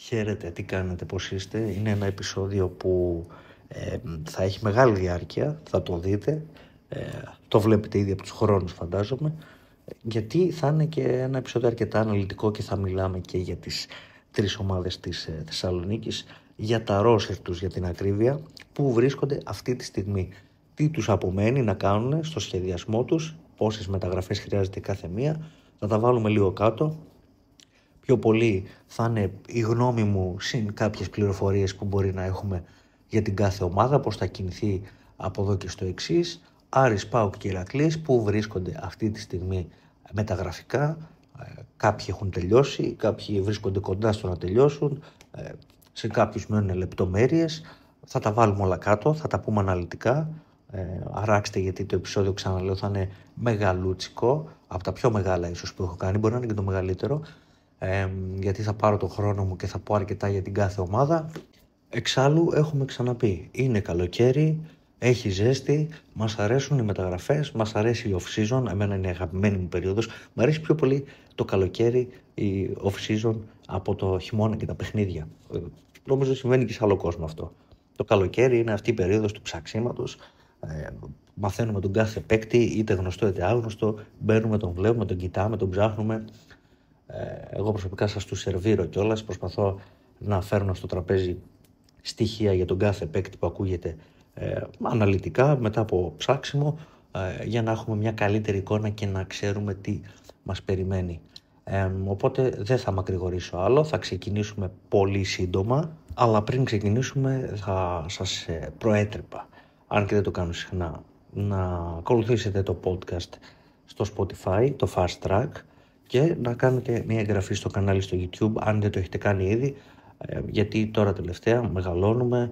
Χαίρετε, τι κάνετε, πώς είστε? Είναι ένα επεισόδιο που θα έχει μεγάλη διάρκεια, θα το δείτε, το βλέπετε ήδη από τους χρόνους φαντάζομαι, γιατί θα είναι και ένα επεισόδιο αρκετά αναλυτικό και θα μιλάμε και για τις τρεις ομάδες της Θεσσαλονίκης, για τα ρόστερ τους για την ακρίβεια, που βρίσκονται αυτή τη στιγμή. Τι τους απομένει να κάνουν στο σχεδιασμό τους, πόσες μεταγραφές χρειάζεται κάθε μία, θα τα βάλουμε λίγο κάτω. Πιο πολύ θα είναι η γνώμη μου συν κάποιες πληροφορίες που μπορεί να έχουμε για την κάθε ομάδα, πώς θα κινηθεί από εδώ και στο εξής. Άρης, ΠΑΟΚ και Ηρακλής που βρίσκονται αυτή τη στιγμή μεταγραφικά. Κάποιοι έχουν τελειώσει, κάποιοι βρίσκονται κοντά στο να τελειώσουν, σε κάποιους μένουν λεπτομέρειες. Θα τα βάλουμε όλα κάτω, θα τα πούμε αναλυτικά. Αράξτε, γιατί το επεισόδιο, ξαναλέω, θα είναι μεγαλούτσικο, από τα πιο μεγάλα ίσως που έχω κάνει, μπορεί να είναι και το μεγαλύτερο. Γιατί θα πάρω τον χρόνο μου και θα πω αρκετά για την κάθε ομάδα. Εξάλλου έχουμε ξαναπεί, είναι καλοκαίρι, έχει ζέστη, μας αρέσουν οι μεταγραφές, μας αρέσει η off-season, εμένα είναι η αγαπημένη μου περίοδος. Μ' αρέσει πιο πολύ το καλοκαίρι, η off-season, από το χειμώνα και τα παιχνίδια. Νομίζω συμβαίνει και σε άλλο κόσμο αυτό. Το καλοκαίρι είναι αυτή η περίοδος του ψαξίματος. Μαθαίνουμε τον κάθε παίκτη, είτε γνωστό είτε άγνωστο, μπαίνουμε, τον βλέπουμε, τον κοιτάμε, τον ψάχνουμε. Εγώ προσωπικά σας του σερβίρω κιόλας, προσπαθώ να φέρνω στο τραπέζι στοιχεία για τον κάθε παίκτη που ακούγεται αναλυτικά, μετά από ψάξιμο, για να έχουμε μια καλύτερη εικόνα και να ξέρουμε τι μας περιμένει. Οπότε δεν θα μακρηγορήσω άλλο, θα ξεκινήσουμε πολύ σύντομα, αλλά πριν ξεκινήσουμε θα σας προέτρεπα, αν και δεν το κάνω συχνά, να ακολουθήσετε το podcast στο Spotify, το Fast Track, και να κάνετε μια εγγραφή στο κανάλι στο YouTube αν δεν το έχετε κάνει ήδη, γιατί τώρα τελευταία μεγαλώνουμε,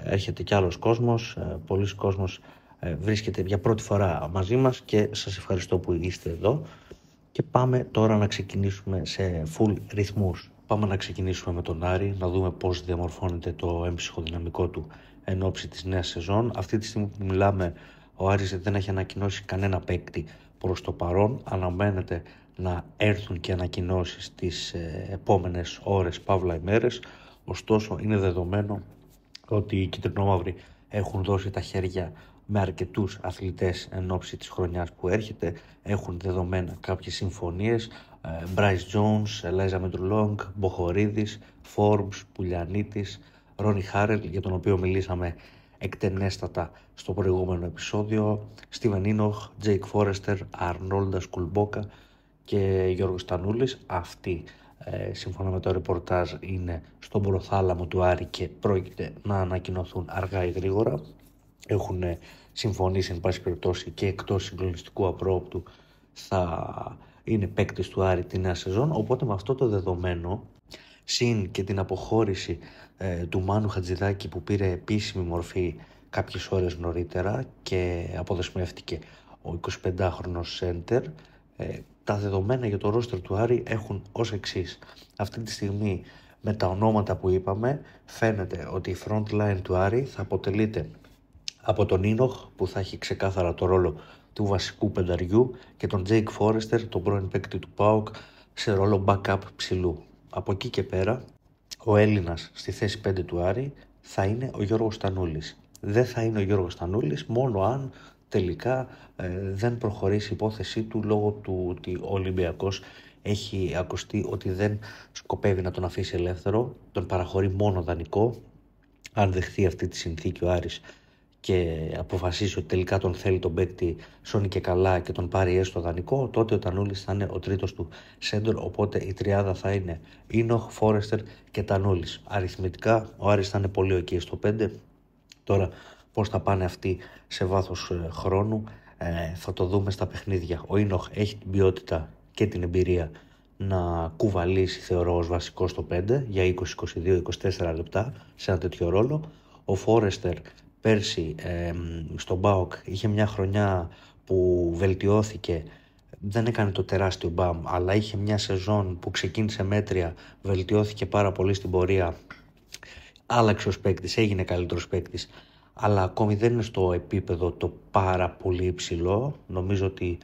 έρχεται κι άλλος κόσμος, πολλοί κόσμος βρίσκεται για πρώτη φορά μαζί μας και σας ευχαριστώ που είστε εδώ. Και πάμε τώρα να ξεκινήσουμε σε full ρυθμούς. Πάμε να ξεκινήσουμε με τον Άρη, να δούμε πώς διαμορφώνεται το έμψυχο δυναμικό του εν ώψη της νέας σεζόν. Αυτή τη στιγμή που μιλάμε, ο Άρης δεν έχει ανακοινώσει κανένα παίκτη προς το παρόν. Αναμένεται να έρθουν και ανακοινώσεις τις επόμενες ώρες, παύλα ημέρες. Ωστόσο είναι δεδομένο ότι οι κυτρινόμαυροι έχουν δώσει τα χέρια με αρκετούς αθλητές εν ώψη της χρονιάς που έρχεται. Έχουν δεδομένα κάποιες συμφωνίες, Bryce Jones, Eliza Μετρουλόγκ, Μποχορίδης, Forbes, Πουλιανίτης, Ρόνι Χάρελ, για τον οποίο μιλήσαμε εκτενέστατα στο προηγούμενο επεισόδιο, Στίβεν Ίνοχ, Τζέικ Φόρεστερ, Αρνόλντα Σκουλμπόκα και Γιώργος Στανούλης. Αυτοί, σύμφωνα με το ρεπορτάζ, είναι στον προθάλαμο του Άρη και πρόκειται να ανακοινωθούν αργά ή γρήγορα. Έχουν συμφωνήσει, εν πάση περιπτώσει, και εκτός συγκλονιστικού απρόοπτου θα είναι παίκτες του Άρη τη νέα σεζόν. Οπότε με αυτό το δεδομένο, συν και την αποχώρηση του Μάνου Χατζηδάκη που πήρε επίσημη μορφή κάποιες ώρες νωρίτερα και αποδεσμεύτηκε ο 25χρονος center, τα δεδομένα για το ρόστερ του Άρη έχουν ως εξής. Αυτή τη στιγμή, με τα ονόματα που είπαμε, φαίνεται ότι η front line του Άρη θα αποτελείται από τον Ίνοχ, που θα έχει ξεκάθαρα το ρόλο του βασικού πενταριού, και τον Τζέικ Φόρεστερ, τον πρώην παίκτη του ΠΑΟΚ, σε ρόλο backup ψηλού. Από εκεί και πέρα, ο Έλληνας στη θέση 5 του Άρη θα είναι ο Γιώργος Στανούλης. Δεν θα είναι ο Γιώργος Στανούλης μόνο αν τελικά δεν προχωρήσει η υπόθεσή του, λόγω του ότι ο Ολυμπιακός έχει ακουστεί ότι δεν σκοπεύει να τον αφήσει ελεύθερο, τον παραχωρεί μόνο δανεικό. Αν δεχθεί αυτή τη συνθήκη ο Άρης και αποφασίσει ότι τελικά τον θέλει τον παίκτη σώνει και καλά και τον πάρει έστω δανεικό, τότε ο Τανούλης θα είναι ο τρίτος του σέντορ, οπότε η τριάδα θα είναι Ίνοχ, Φόρεστερ και Τανούλης. Αριθμητικά ο Άρης θα είναι πολύ ok στο 5. Τώρα πώς θα πάνε αυτοί σε βάθος χρόνου θα το δούμε στα παιχνίδια. Ο Ίνοχ έχει την ποιότητα και την εμπειρία να κουβαλήσει, θεωρώ, ως βασικό στο 5 για 20, 22, 24 λεπτά σε ένα τέτοιο ρόλο. Ο Φόρεστερ πέρσι στον ΠΑΟΚ είχε μια χρονιά που βελτιώθηκε, δεν έκανε το τεράστιο μπαμ, αλλά είχε μια σεζόν που ξεκίνησε μέτρια, βελτιώθηκε πάρα πολύ στην πορεία, άλλαξε ως παίκτης, έγινε καλύτερος παίκτης, αλλά ακόμη δεν είναι στο επίπεδο το πάρα πολύ υψηλό. Νομίζω ότι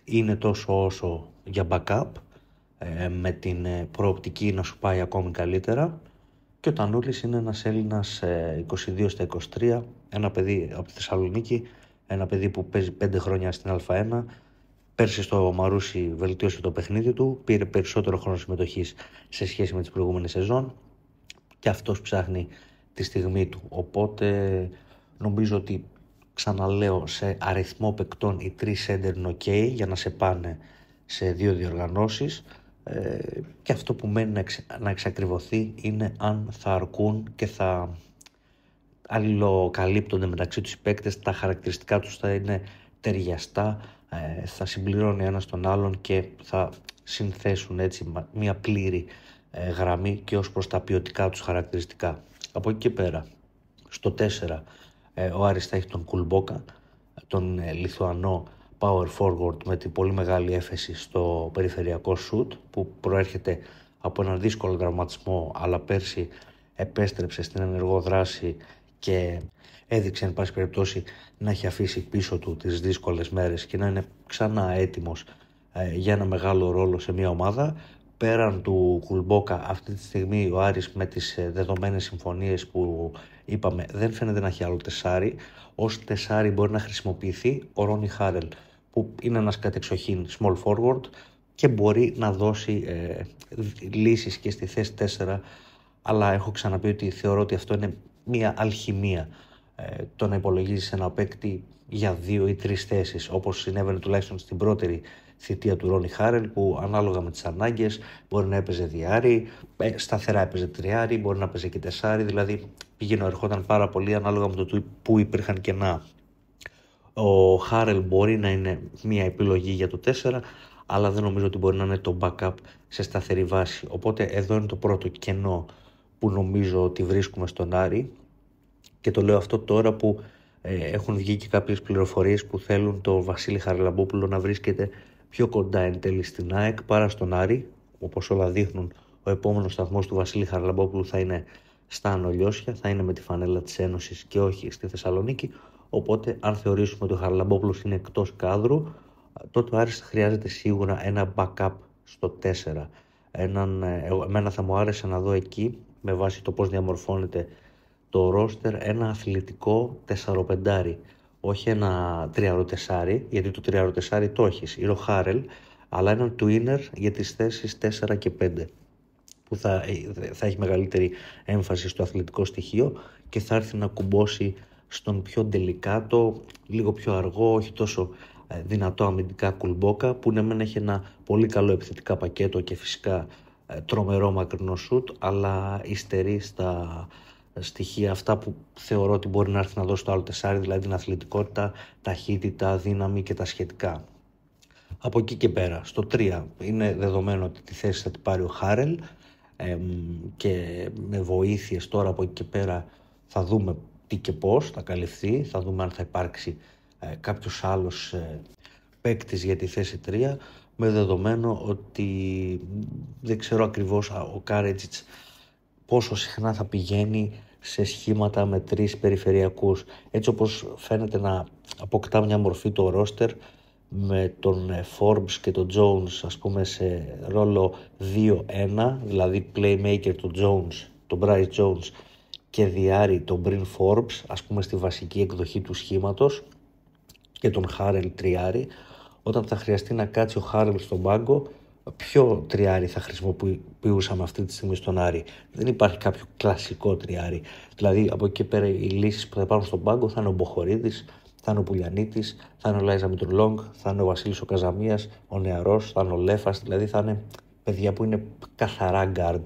είναι τόσο όσο για backup. με την προοπτική να σου πάει ακόμη καλύτερα. Και ο Τανούλης είναι ένας Έλληνας 22 στα 23, ένα παιδί από τη Θεσσαλονίκη, ένα παιδί που παίζει 5 χρόνια στην Α1. Πέρσι στο Μαρούσι βελτίωσε το παιχνίδι του, πήρε περισσότερο χρόνο συμμετοχής σε σχέση με τις προηγούμενες σεζόν και αυτός ψάχνει τη στιγμή του. Οπότε νομίζω ότι, ξαναλέω, σε αριθμό παικτών οι 3 σέντερ είναι ok για να σε πάνε σε 2 διοργανώσεις. Και αυτό που μένει να εξακριβωθεί είναι αν θα αρκούν και θα αλληλοκαλύπτονται μεταξύ τους οι παίκτες, τα χαρακτηριστικά τους θα είναι ταιριαστά, θα συμπληρώνει ένας τον άλλον και θα συνθέσουν έτσι μια πλήρη γραμμή και ως προς τα ποιοτικά τους χαρακτηριστικά. Από εκεί και πέρα, στο 4 ο Άρης θα έχει τον Κουλμπόκα, τον Λιθουανό power forward με την πολύ μεγάλη έφεση στο περιφερειακό shoot, που προέρχεται από έναν δύσκολο τραυματισμό, αλλά πέρσι επέστρεψε στην ενεργό δράση και έδειξε εν πάση περιπτώσει να έχει αφήσει πίσω του τις δύσκολες μέρες και να είναι ξανά έτοιμος για ένα μεγάλο ρόλο σε μια ομάδα. Πέραν του Κουλμπόκα, αυτή τη στιγμή ο Άρης με τις δεδομένες συμφωνίες που είπαμε δεν φαίνεται να έχει άλλο τεσάρι. Ως τεσάρι μπορεί να χρησιμοποιηθεί ο Ρόνι Χάρελ, που είναι ένας κατεξοχήν small forward και μπορεί να δώσει λύσεις και στη θέση 4, αλλά έχω ξαναπεί ότι θεωρώ ότι αυτό είναι μια αλχημία, το να υπολογίζεις ένα παίκτη για 2 ή 3 θέσεις, όπως συνέβαινε τουλάχιστον στην πρώτερη θητεία του Ρόνι Χάρελ, που ανάλογα με τις ανάγκες μπορεί να έπαιζε διάρη, σταθερά έπαιζε τριάρη, μπορεί να έπαιζε και τεσάρη, δηλαδή πήγαινε ερχόταν πάρα πολύ ανάλογα με το που υπήρχαν κενά. Ο Χάρελ μπορεί να είναι μια επιλογή για το 4, αλλά δεν νομίζω ότι μπορεί να είναι το backup σε σταθερή βάση. Οπότε εδώ είναι το πρώτο κενό που νομίζω ότι βρίσκουμε στον Άρη, και το λέω αυτό τώρα που έχουν βγει και κάποιες πληροφορίες που θέλουν το Βασίλη Χαραλαμπόπουλο να βρίσκεται πιο κοντά εν τέλει στην ΑΕΚ παρά στον Άρη. Όπως όλα δείχνουν, ο επόμενος σταθμός του Βασίλη Χαραλαμπόπουλου θα είναι στα Ανολιώσια, θα είναι με τη φανέλα της Ένωσης και όχι στη Θεσσαλονίκη. Οπότε, αν θεωρήσουμε ότι ο Χαραλαμπόπουλος είναι εκτός κάδρου, τότε ο Άρης χρειάζεται σίγουρα ένα backup στο 4. Εμένα θα μου άρεσε να δω εκεί, με βάση το πώς διαμορφώνεται το ρόστερ, ένα αθλητικό 4-5, όχι ένα 3-4, γιατί το 3-4 το έχεις, είναι ο Χάρελ, αλλά έναν twinner για τις θέσεις 4 και 5, που θα έχει μεγαλύτερη έμφαση στο αθλητικό στοιχείο και θα έρθει να κουμπώσει στον πιο ντελικάτο, λίγο πιο αργό, όχι τόσο δυνατό αμυντικά Κουλμπόκα, που ναι μεν έχει ένα πολύ καλό επιθετικά πακέτο και φυσικά τρομερό μακρινό σουτ, αλλά υστερεί στα στοιχεία αυτά που θεωρώ ότι μπορεί να έρθει να δώσει το άλλο τεσάρι, δηλαδή την αθλητικότητα, ταχύτητα, δύναμη και τα σχετικά. Από εκεί και πέρα, στο 3 είναι δεδομένο ότι τη θέση θα την πάρει ο Χάρελ, και με βοήθειες τώρα από εκεί και πέρα θα δούμε τι και πώς θα καλυφθεί, θα δούμε αν θα υπάρξει κάποιος άλλος παίκτης για τη θέση 3, με δεδομένο ότι δεν ξέρω ακριβώς ο Κάρετζιτς πόσο συχνά θα πηγαίνει σε σχήματα με 3 περιφερειακούς. Έτσι όπως φαίνεται να αποκτά μια μορφή το ρόστερ, με τον Forbes και τον Jones ας πούμε σε ρόλο 2-1, δηλαδή playmaker τον Jones, τον Bryce Jones, και διάρρη τον Bryn Forbes ας πούμε στη βασική εκδοχή του σχήματος, και τον Χάρελ τριάρι. Όταν θα χρειαστεί να κάτσει ο Χάρελ στον πάγκο, ποιο τριάρι θα χρησιμοποιούσαμε αυτή τη στιγμή στον Άρη? Δεν υπάρχει κάποιο κλασικό τριάρι. Δηλαδή από εκεί πέρα οι λύσεις που θα υπάρχουν στον πάγκο θα είναι ο Μποχορίδης, θα είναι ο Πουλιανίτης, θα είναι ο Λάιζα Μητρουλόγκ, θα είναι ο Βασίλης ο Καζαμίας, ο Νεαρός, θα είναι ο Λέφας, δηλαδή θα είναι παιδιά που είναι καθαρά guard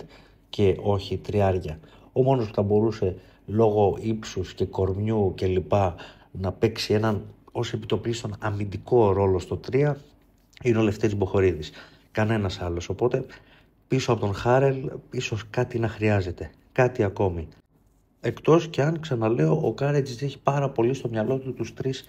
και όχι τριάρια. Ο μόνος που θα μπορούσε λόγω ύψους και κορμιού και λοιπά να παίξει έναν ως επιτοπλίστων αμυντικό ρόλο στο 3 είναι ο Λευτέρης Μποχορίδης. Κανένας άλλος. Οπότε πίσω από τον Χάρελ ίσως κάτι να χρειάζεται. Κάτι ακόμη. Εκτός και αν, ξαναλέω, ο Κάρετζιτς έχει πάρα πολύ στο μυαλό του τους 3,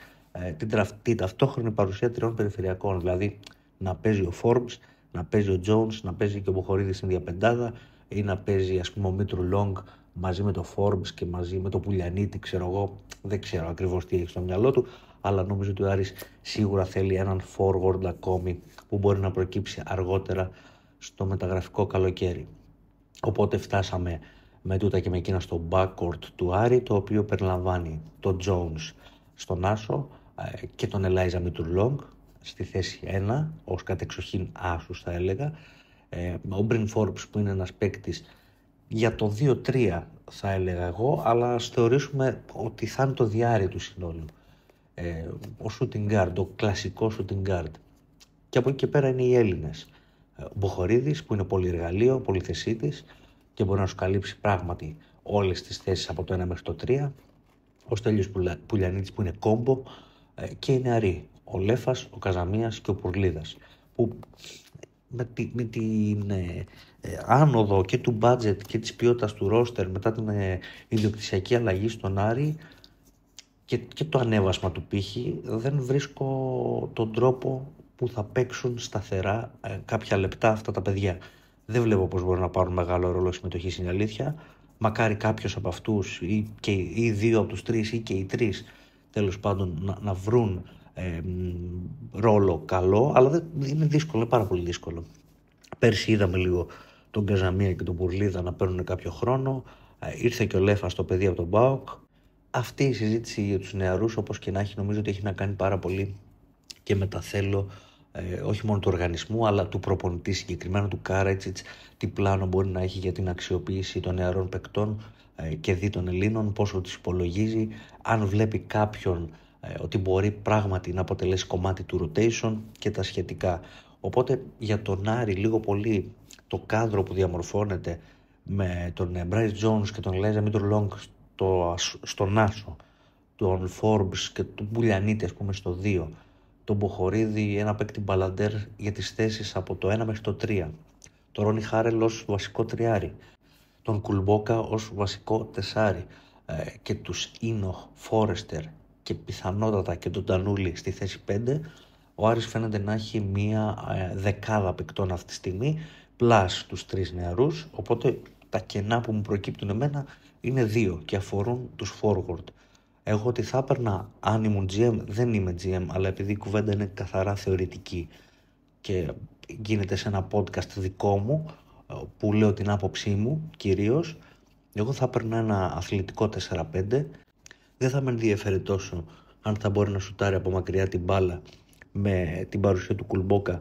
την ταυτόχρονη παρουσία 3 περιφερειακών. Δηλαδή να παίζει ο Forbes, να παίζει ο Jones, να παίζει και ο Μποχορίδης στην διαπεντάδα, ή να παίζει ας πούμε ο Μήτρου Λόγκ μαζί με το Forbes και μαζί με το Πουλιανίτη, ξέρω εγώ. Δεν ξέρω ακριβώς τι έχει στο μυαλό του, αλλά νομίζω ότι ο Άρης σίγουρα θέλει έναν forward ακόμη που μπορεί να προκύψει αργότερα στο μεταγραφικό καλοκαίρι. Οπότε φτάσαμε με τούτα και με εκείνα στο backcourt του Άρη, το οποίο περιλαμβάνει τον Jones στον άσο και τον Elijah Mitchell στη θέση 1, ως κατεξοχήν άσους θα έλεγα. Ο Bryn Forbes που είναι ένας παίκτης για το 2-3 θα έλεγα εγώ, αλλά ας θεωρήσουμε ότι θα είναι το διάρρη του συνόλου. Ο shooting guard, ο κλασικό shooting guard. Και από εκεί και πέρα είναι οι Έλληνες. Ο Μποχορίδης που είναι πολυεργαλείο, πολυθεσίτης και μπορεί να σου καλύψει πράγματι όλες τις θέσεις από το 1 μέχρι το 3. Ο Στέλιος Πουλιανίτης που είναι κόμπο και οι νεαροί. Ο Λέφας, ο Καζαμίας και ο Πουρλίδας. Που με την άνοδο και του budget και της ποιότητας του roster μετά την ιδιοκτησιακή αλλαγή στον Άρη και το ανέβασμα του πύχη, δεν βρίσκω τον τρόπο που θα παίξουν σταθερά κάποια λεπτά αυτά τα παιδιά. Δεν βλέπω πως μπορούν να πάρουν μεγάλο ρόλο συμμετοχή στην αλήθεια. Μακάρι κάποιος από αυτούς ή δύο από τους τρεις ή και οι τρεις τέλος πάντων να βρουν ρόλο καλό, αλλά είναι δύσκολο, είναι πάρα πολύ δύσκολο. Πέρσι είδαμε λίγο τον Καζαμία και τον Πουρλίδα να παίρνουν κάποιο χρόνο, ήρθε και ο Λέφας στο παιδί από τον ΠΑΟΚ. Αυτή η συζήτηση για τους νεαρούς, όπως και να έχει, νομίζω ότι έχει να κάνει πάρα πολύ και με τα θέλω όχι μόνο του οργανισμού αλλά του προπονητή συγκεκριμένα, του Κάρατσιτς, τι πλάνο μπορεί να έχει για την αξιοποίηση των νεαρών παικτών και δι των Ελλήνων, πόσο τους υπολογίζει, αν βλέπει κάποιον ότι μπορεί πράγματι να αποτελέσει κομμάτι του rotation και τα σχετικά. Οπότε για τον Άρη λίγο πολύ το κάδρο που διαμορφώνεται με τον Bryce Jones και τον Elijah Mitchell στον άσο, τον Forbes και τον Πουλιανίτη ας πούμε στο 2, τον Μποχορίδη, ένα παίκτη μπαλαντέρ για τις θέσεις από το 1 μέχρι το 3, τον Ρόνι Χάρελ ως βασικό τριάρι, τον Κουλμπόκα ως βασικό τεσάρι και τους Ίνοχ, Φόρεστερ και πιθανότατα και τον Τανούλη στη θέση 5, ο Άρης φαίνεται να έχει μία δεκάδα παικτών αυτή τη στιγμή, πλάς τους τρεις νεαρούς, οπότε τα κενά που μου προκύπτουν εμένα είναι 2 και αφορούν τους forward. Εγώ ότι θα έπαιρνα, αν ήμουν GM, δεν είμαι GM, αλλά επειδή η κουβέντα είναι καθαρά θεωρητική και γίνεται σε ένα podcast δικό μου, που λέω την άποψή μου κυρίως, εγώ θα έπαιρνα ένα αθλητικό 4-5, δεν θα με ενδιαφέρει τόσο αν θα μπορεί να σουτάρει από μακριά την μπάλα με την παρουσία του Κουλμπόκα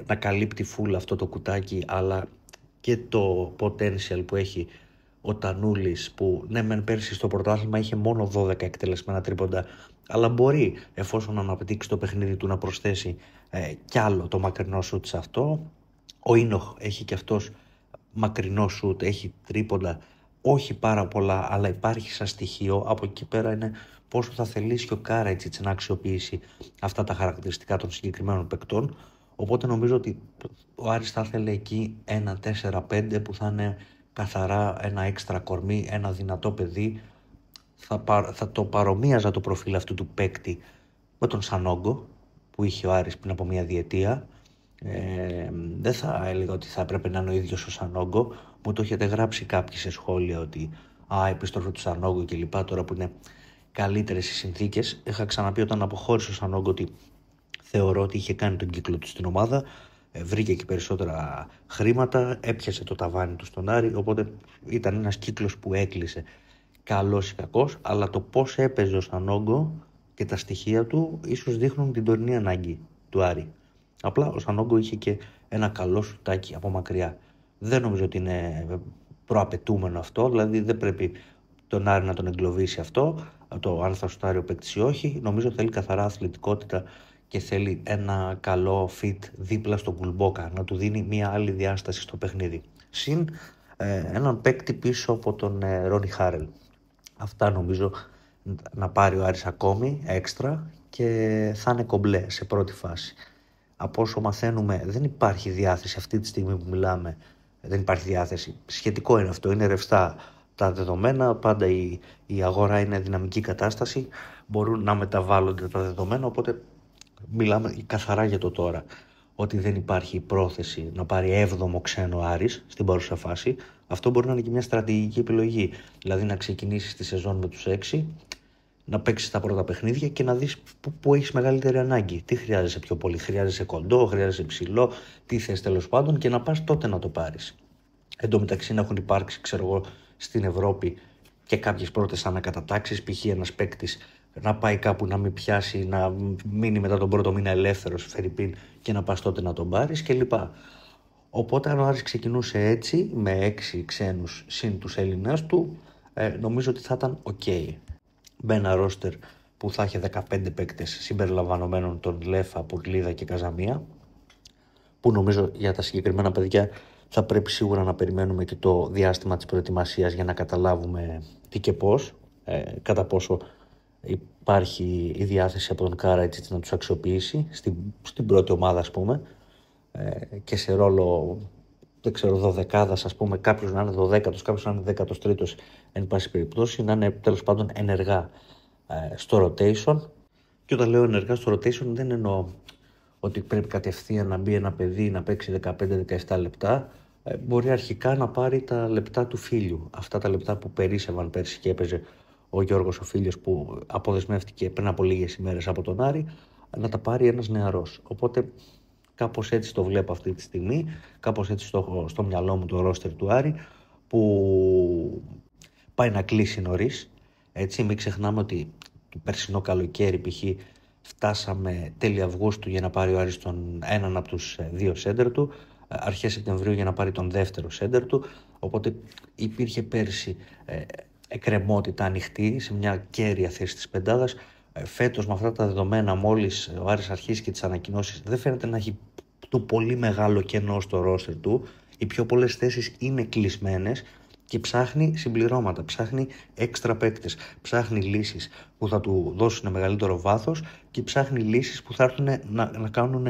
να καλύπτει full αυτό το κουτάκι, αλλά και το potential που έχει ο Τανούλης, που ναι μεν πέρσι στο πρωτάθλημα είχε μόνο 12 εκτελεσμένα τρίποντα, αλλά μπορεί εφόσον αναπτύξει το παιχνίδι του να προσθέσει κι άλλο το μακρινό σουτ σε αυτό. Ο Ίνοχ έχει κι αυτός μακρινό σουτ, έχει τρίποντα, όχι πάρα πολλά, αλλά υπάρχει σαν στοιχείο. Από εκεί πέρα είναι πόσο θα θελήσει και ο Κάρατσιτς να αξιοποιήσει αυτά τα χαρακτηριστικά των συγκεκριμένων παικτών. Οπότε νομίζω ότι ο Άρης θα ήθελε εκεί ένα 4-5 που θα είναι καθαρά ένα έξτρα κορμί, ένα δυνατό παιδί. Θα το παρομοίαζα το προφίλ αυτού του παίκτη με τον Σανόγκο που είχε ο Άρης πριν από μια διετία. Δεν θα έλεγα ότι θα έπρεπε να είναι ο ίδιος ο Σανόγκο. Μου το έχετε γράψει κάποιοι σε σχόλια ότι επιστροφή του Σανόγκο και λοιπά, τώρα που είναι καλύτερες οι συνθήκες. Είχα ξαναπεί όταν αποχώρησε ο Σανόγκο ότι θεωρώ ότι είχε κάνει τον κύκλο του στην ομάδα, βρήκε και περισσότερα χρήματα, έπιασε το ταβάνι του στον Άρη, οπότε ήταν ένας κύκλος που έκλεισε, καλός ή κακός, αλλά το πώς έπαιζε ο Σανόγκο και τα στοιχεία του ίσως δείχνουν την τωρινή ανάγκη του Άρη. Απλά ο Σανόγκο είχε και ένα καλό σουτάκι από μακριά. Δεν νομίζω ότι είναι προαπαιτούμενο αυτό, δηλαδή δεν πρέπει τον Άρη να τον εγκλωβίσει αυτό, το αν θα σουτάρει ο παίκτης ή όχι. Νομίζω θέλει καθαρά αθλητικότητα και θέλει ένα καλό fit δίπλα στον Κουλμπόκα, να του δίνει μια άλλη διάσταση στο παιχνίδι. Συν έναν παίκτη πίσω από τον Ρόνι Χάρελ. Αυτά νομίζω να πάρει ο Άρης ακόμη έξτρα και θα είναι κομπλέ σε πρώτη φάση. Από όσο μαθαίνουμε δεν υπάρχει διάθεση αυτή τη στιγμή που μιλάμε, δεν υπάρχει διάθεση. Σχετικό είναι αυτό, είναι ρευστά τα δεδομένα, πάντα η αγορά είναι δυναμική κατάσταση, μπορούν να μεταβάλλονται τα δεδομένα, οπότε μιλάμε καθαρά για το τώρα, ότι δεν υπάρχει πρόθεση να πάρει 7ο ξένο Άρης στην παρούσα φάση. Αυτό μπορεί να είναι και μια στρατηγική επιλογή, δηλαδή να ξεκινήσει τη σεζόν με τους 6 να παίξεις τα πρώτα παιχνίδια και να δεις που έχεις μεγαλύτερη ανάγκη. Τι χρειάζεσαι πιο πολύ, χρειάζεσαι κοντό, χρειάζεσαι ψηλό, τι θες τέλος πάντων, και να πας τότε να το πάρεις. Εν τω μεταξύ να έχουν υπάρξει, ξέρω εγώ, στην Ευρώπη και κάποιες πρώτες ανακατατάξεις, π.χ. ένας παίκτης να πάει κάπου να μην πιάσει, να μείνει μετά τον πρώτο μήνα ελεύθερος, φερρυπίν, και να πας τότε να τον πάρεις κλπ. Οπότε αν ο Άρης ξεκινούσε έτσι, με 6 ξένους συν τους Έλληνες του, νομίζω ότι θα ήταν ok. Με ένα ρόστερ που θα έχει 15 παίκτες συμπεριλαμβανομένων των Λέφα, Πουρλίδα και Καζαμία, που νομίζω για τα συγκεκριμένα παιδιά θα πρέπει σίγουρα να περιμένουμε και το διάστημα της προετοιμασίας για να καταλάβουμε τι και πώς, κατά πόσο υπάρχει η διάθεση από τον Κάρα έτσι να τους αξιοποιήσει στην πρώτη ομάδα, ας πούμε, και σε ρόλο, δεν ξέρω, δωδεκάδας, ας πούμε, κάποιος να είναι 12ος, κάποιος να είναι 13ος, εν πάση περιπτώσει, να είναι τέλος πάντων ενεργά στο rotation. Και όταν λέω ενεργά στο rotation δεν εννοώ ότι πρέπει κατευθείαν να μπει ένα παιδί να παίξει 15-17 λεπτά. Μπορεί αρχικά να πάρει τα λεπτά του Φίλιου. Αυτά τα λεπτά που περίσσευαν πέρσι και έπαιζε ο Γιώργος ο Φίλιος, που αποδεσμεύτηκε πριν από λίγες ημέρες από τον Άρη, να τα πάρει ένας νεαρός. Οπότε κάπως έτσι το βλέπω αυτή τη στιγμή, κάπως έτσι στο μυαλό μου το ρόστερ του Άρη, που πάει να κλείσει νωρίς. Έτσι, μην ξεχνάμε ότι το περσινό καλοκαίρι π.χ. φτάσαμε τέλη Αυγούστου για να πάρει ο Άρης έναν από τους 2 σέντερ του, αρχές Σεπτεμβρίου για να πάρει τον δεύτερο σέντερ του, οπότε υπήρχε πέρσι εκκρεμότητα ανοιχτή σε μια κέρια θέση της πεντάδας. Φέτος με αυτά τα δεδομένα, μόλις ο Άρης αρχίσει και τις ανακοινώσεις, δεν φαίνεται να έχει το πολύ μεγάλο κενό στο ρόστερ του. Οι πιο πολλές θέσεις είναι κλεισμένες και ψάχνει συμπληρώματα, ψάχνει έξτρα παίκτες, ψάχνει λύσεις που θα του δώσουν μεγαλύτερο βάθος και ψάχνει λύσεις που θα έρθουν να κάνουν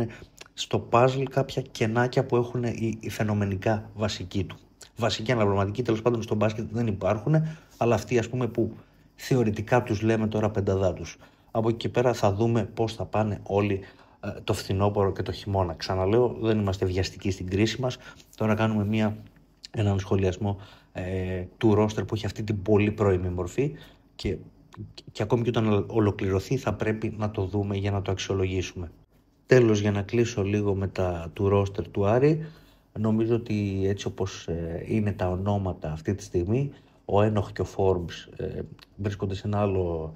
στο puzzle κάποια κενάκια που έχουν οι φαινομενικά βασικοί του. Βασικοί αναπληρωματικοί τέλος πάντων στο μπάσκετ δεν υπάρχουν, αλλά αυτοί, ας πούμε, που θεωρητικά τους λέμε τώρα πενταδά τους. Από εκεί και πέρα θα δούμε πώς θα πάνε όλοι το φθινόπωρο και το χειμώνα. Ξαναλέω, δεν είμαστε βιαστικοί στην κρίση μας. Τώρα κάνουμε έναν σχολιασμό του ρόστερ που έχει αυτή την πολύ πρώιμη μορφή και ακόμη και όταν ολοκληρωθεί θα πρέπει να το δούμε για να το αξιολογήσουμε. Τέλος, για να κλείσω λίγο με του ρόστερ του Άρη, νομίζω ότι έτσι όπως είναι τα ονόματα αυτή τη στιγμή, ο Ένοχ και ο Forbes βρίσκονται σε ένα άλλο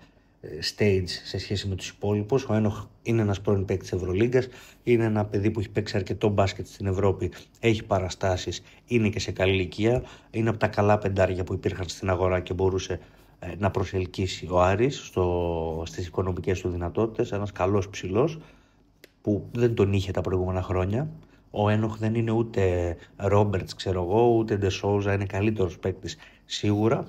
stage σε σχέση με τους υπόλοιπους. Ο Ένοχ είναι ένας πρώην παίκτης Ευρωλίγκας, είναι ένα παιδί που έχει παίξει αρκετό μπάσκετ στην Ευρώπη, έχει παραστάσεις, είναι και σε καλή ηλικία, είναι από τα καλά πεντάρια που υπήρχαν στην αγορά και μπορούσε να προσελκύσει ο Άρης στις οικονομικές του δυνατότητες, ένας καλός ψηλός που δεν τον είχε τα προηγούμενα χρόνια. Ο Ένοχ δεν είναι ούτε Ρόμπερτς, ξέρω εγώ, ούτε Ντεσόουζα, είναι καλύτερος παίκτης σίγουρα.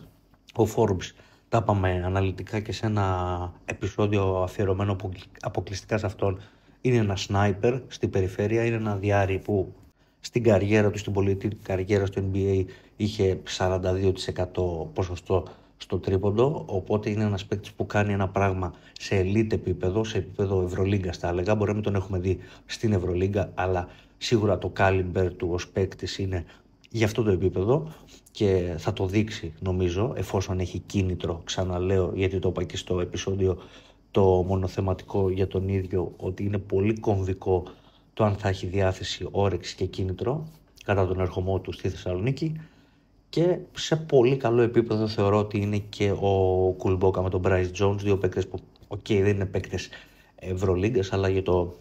Ο Forbes, τα είπαμε αναλυτικά και σε ένα επεισόδιο αφιερωμένο αποκλειστικά σε αυτόν, είναι ένα σνάιπερ στην περιφέρεια, είναι ένα διάρρη που στην καριέρα του, στην πολιτική καριέρα στο NBA, είχε 42% ποσοστό στο τρίποντο, οπότε είναι ένας παίκτης που κάνει ένα πράγμα σε elite επίπεδο, σε επίπεδο Ευρωλίγκα θα έλεγα. Μπορεί να μην τον έχουμε δει στην Ευρωλίγκα, αλλά σίγουρα το caliber του ως παίκτης είναι για αυτό το επίπεδο και θα το δείξει, νομίζω, εφόσον έχει κίνητρο. Ξαναλέω, γιατί το είπα και στο επεισόδιο το μονοθεματικό για τον ίδιο, ότι είναι πολύ κομβικό το αν θα έχει διάθεση, όρεξη και κίνητρο κατά τον ερχομό του στη Θεσσαλονίκη. Και σε πολύ καλό επίπεδο θεωρώ ότι είναι και ο Κουλμπόκα με τον Bryce Jones, δύο παίκτες που δεν είναι παίκτες Ευρωλίγκας, αλλά για το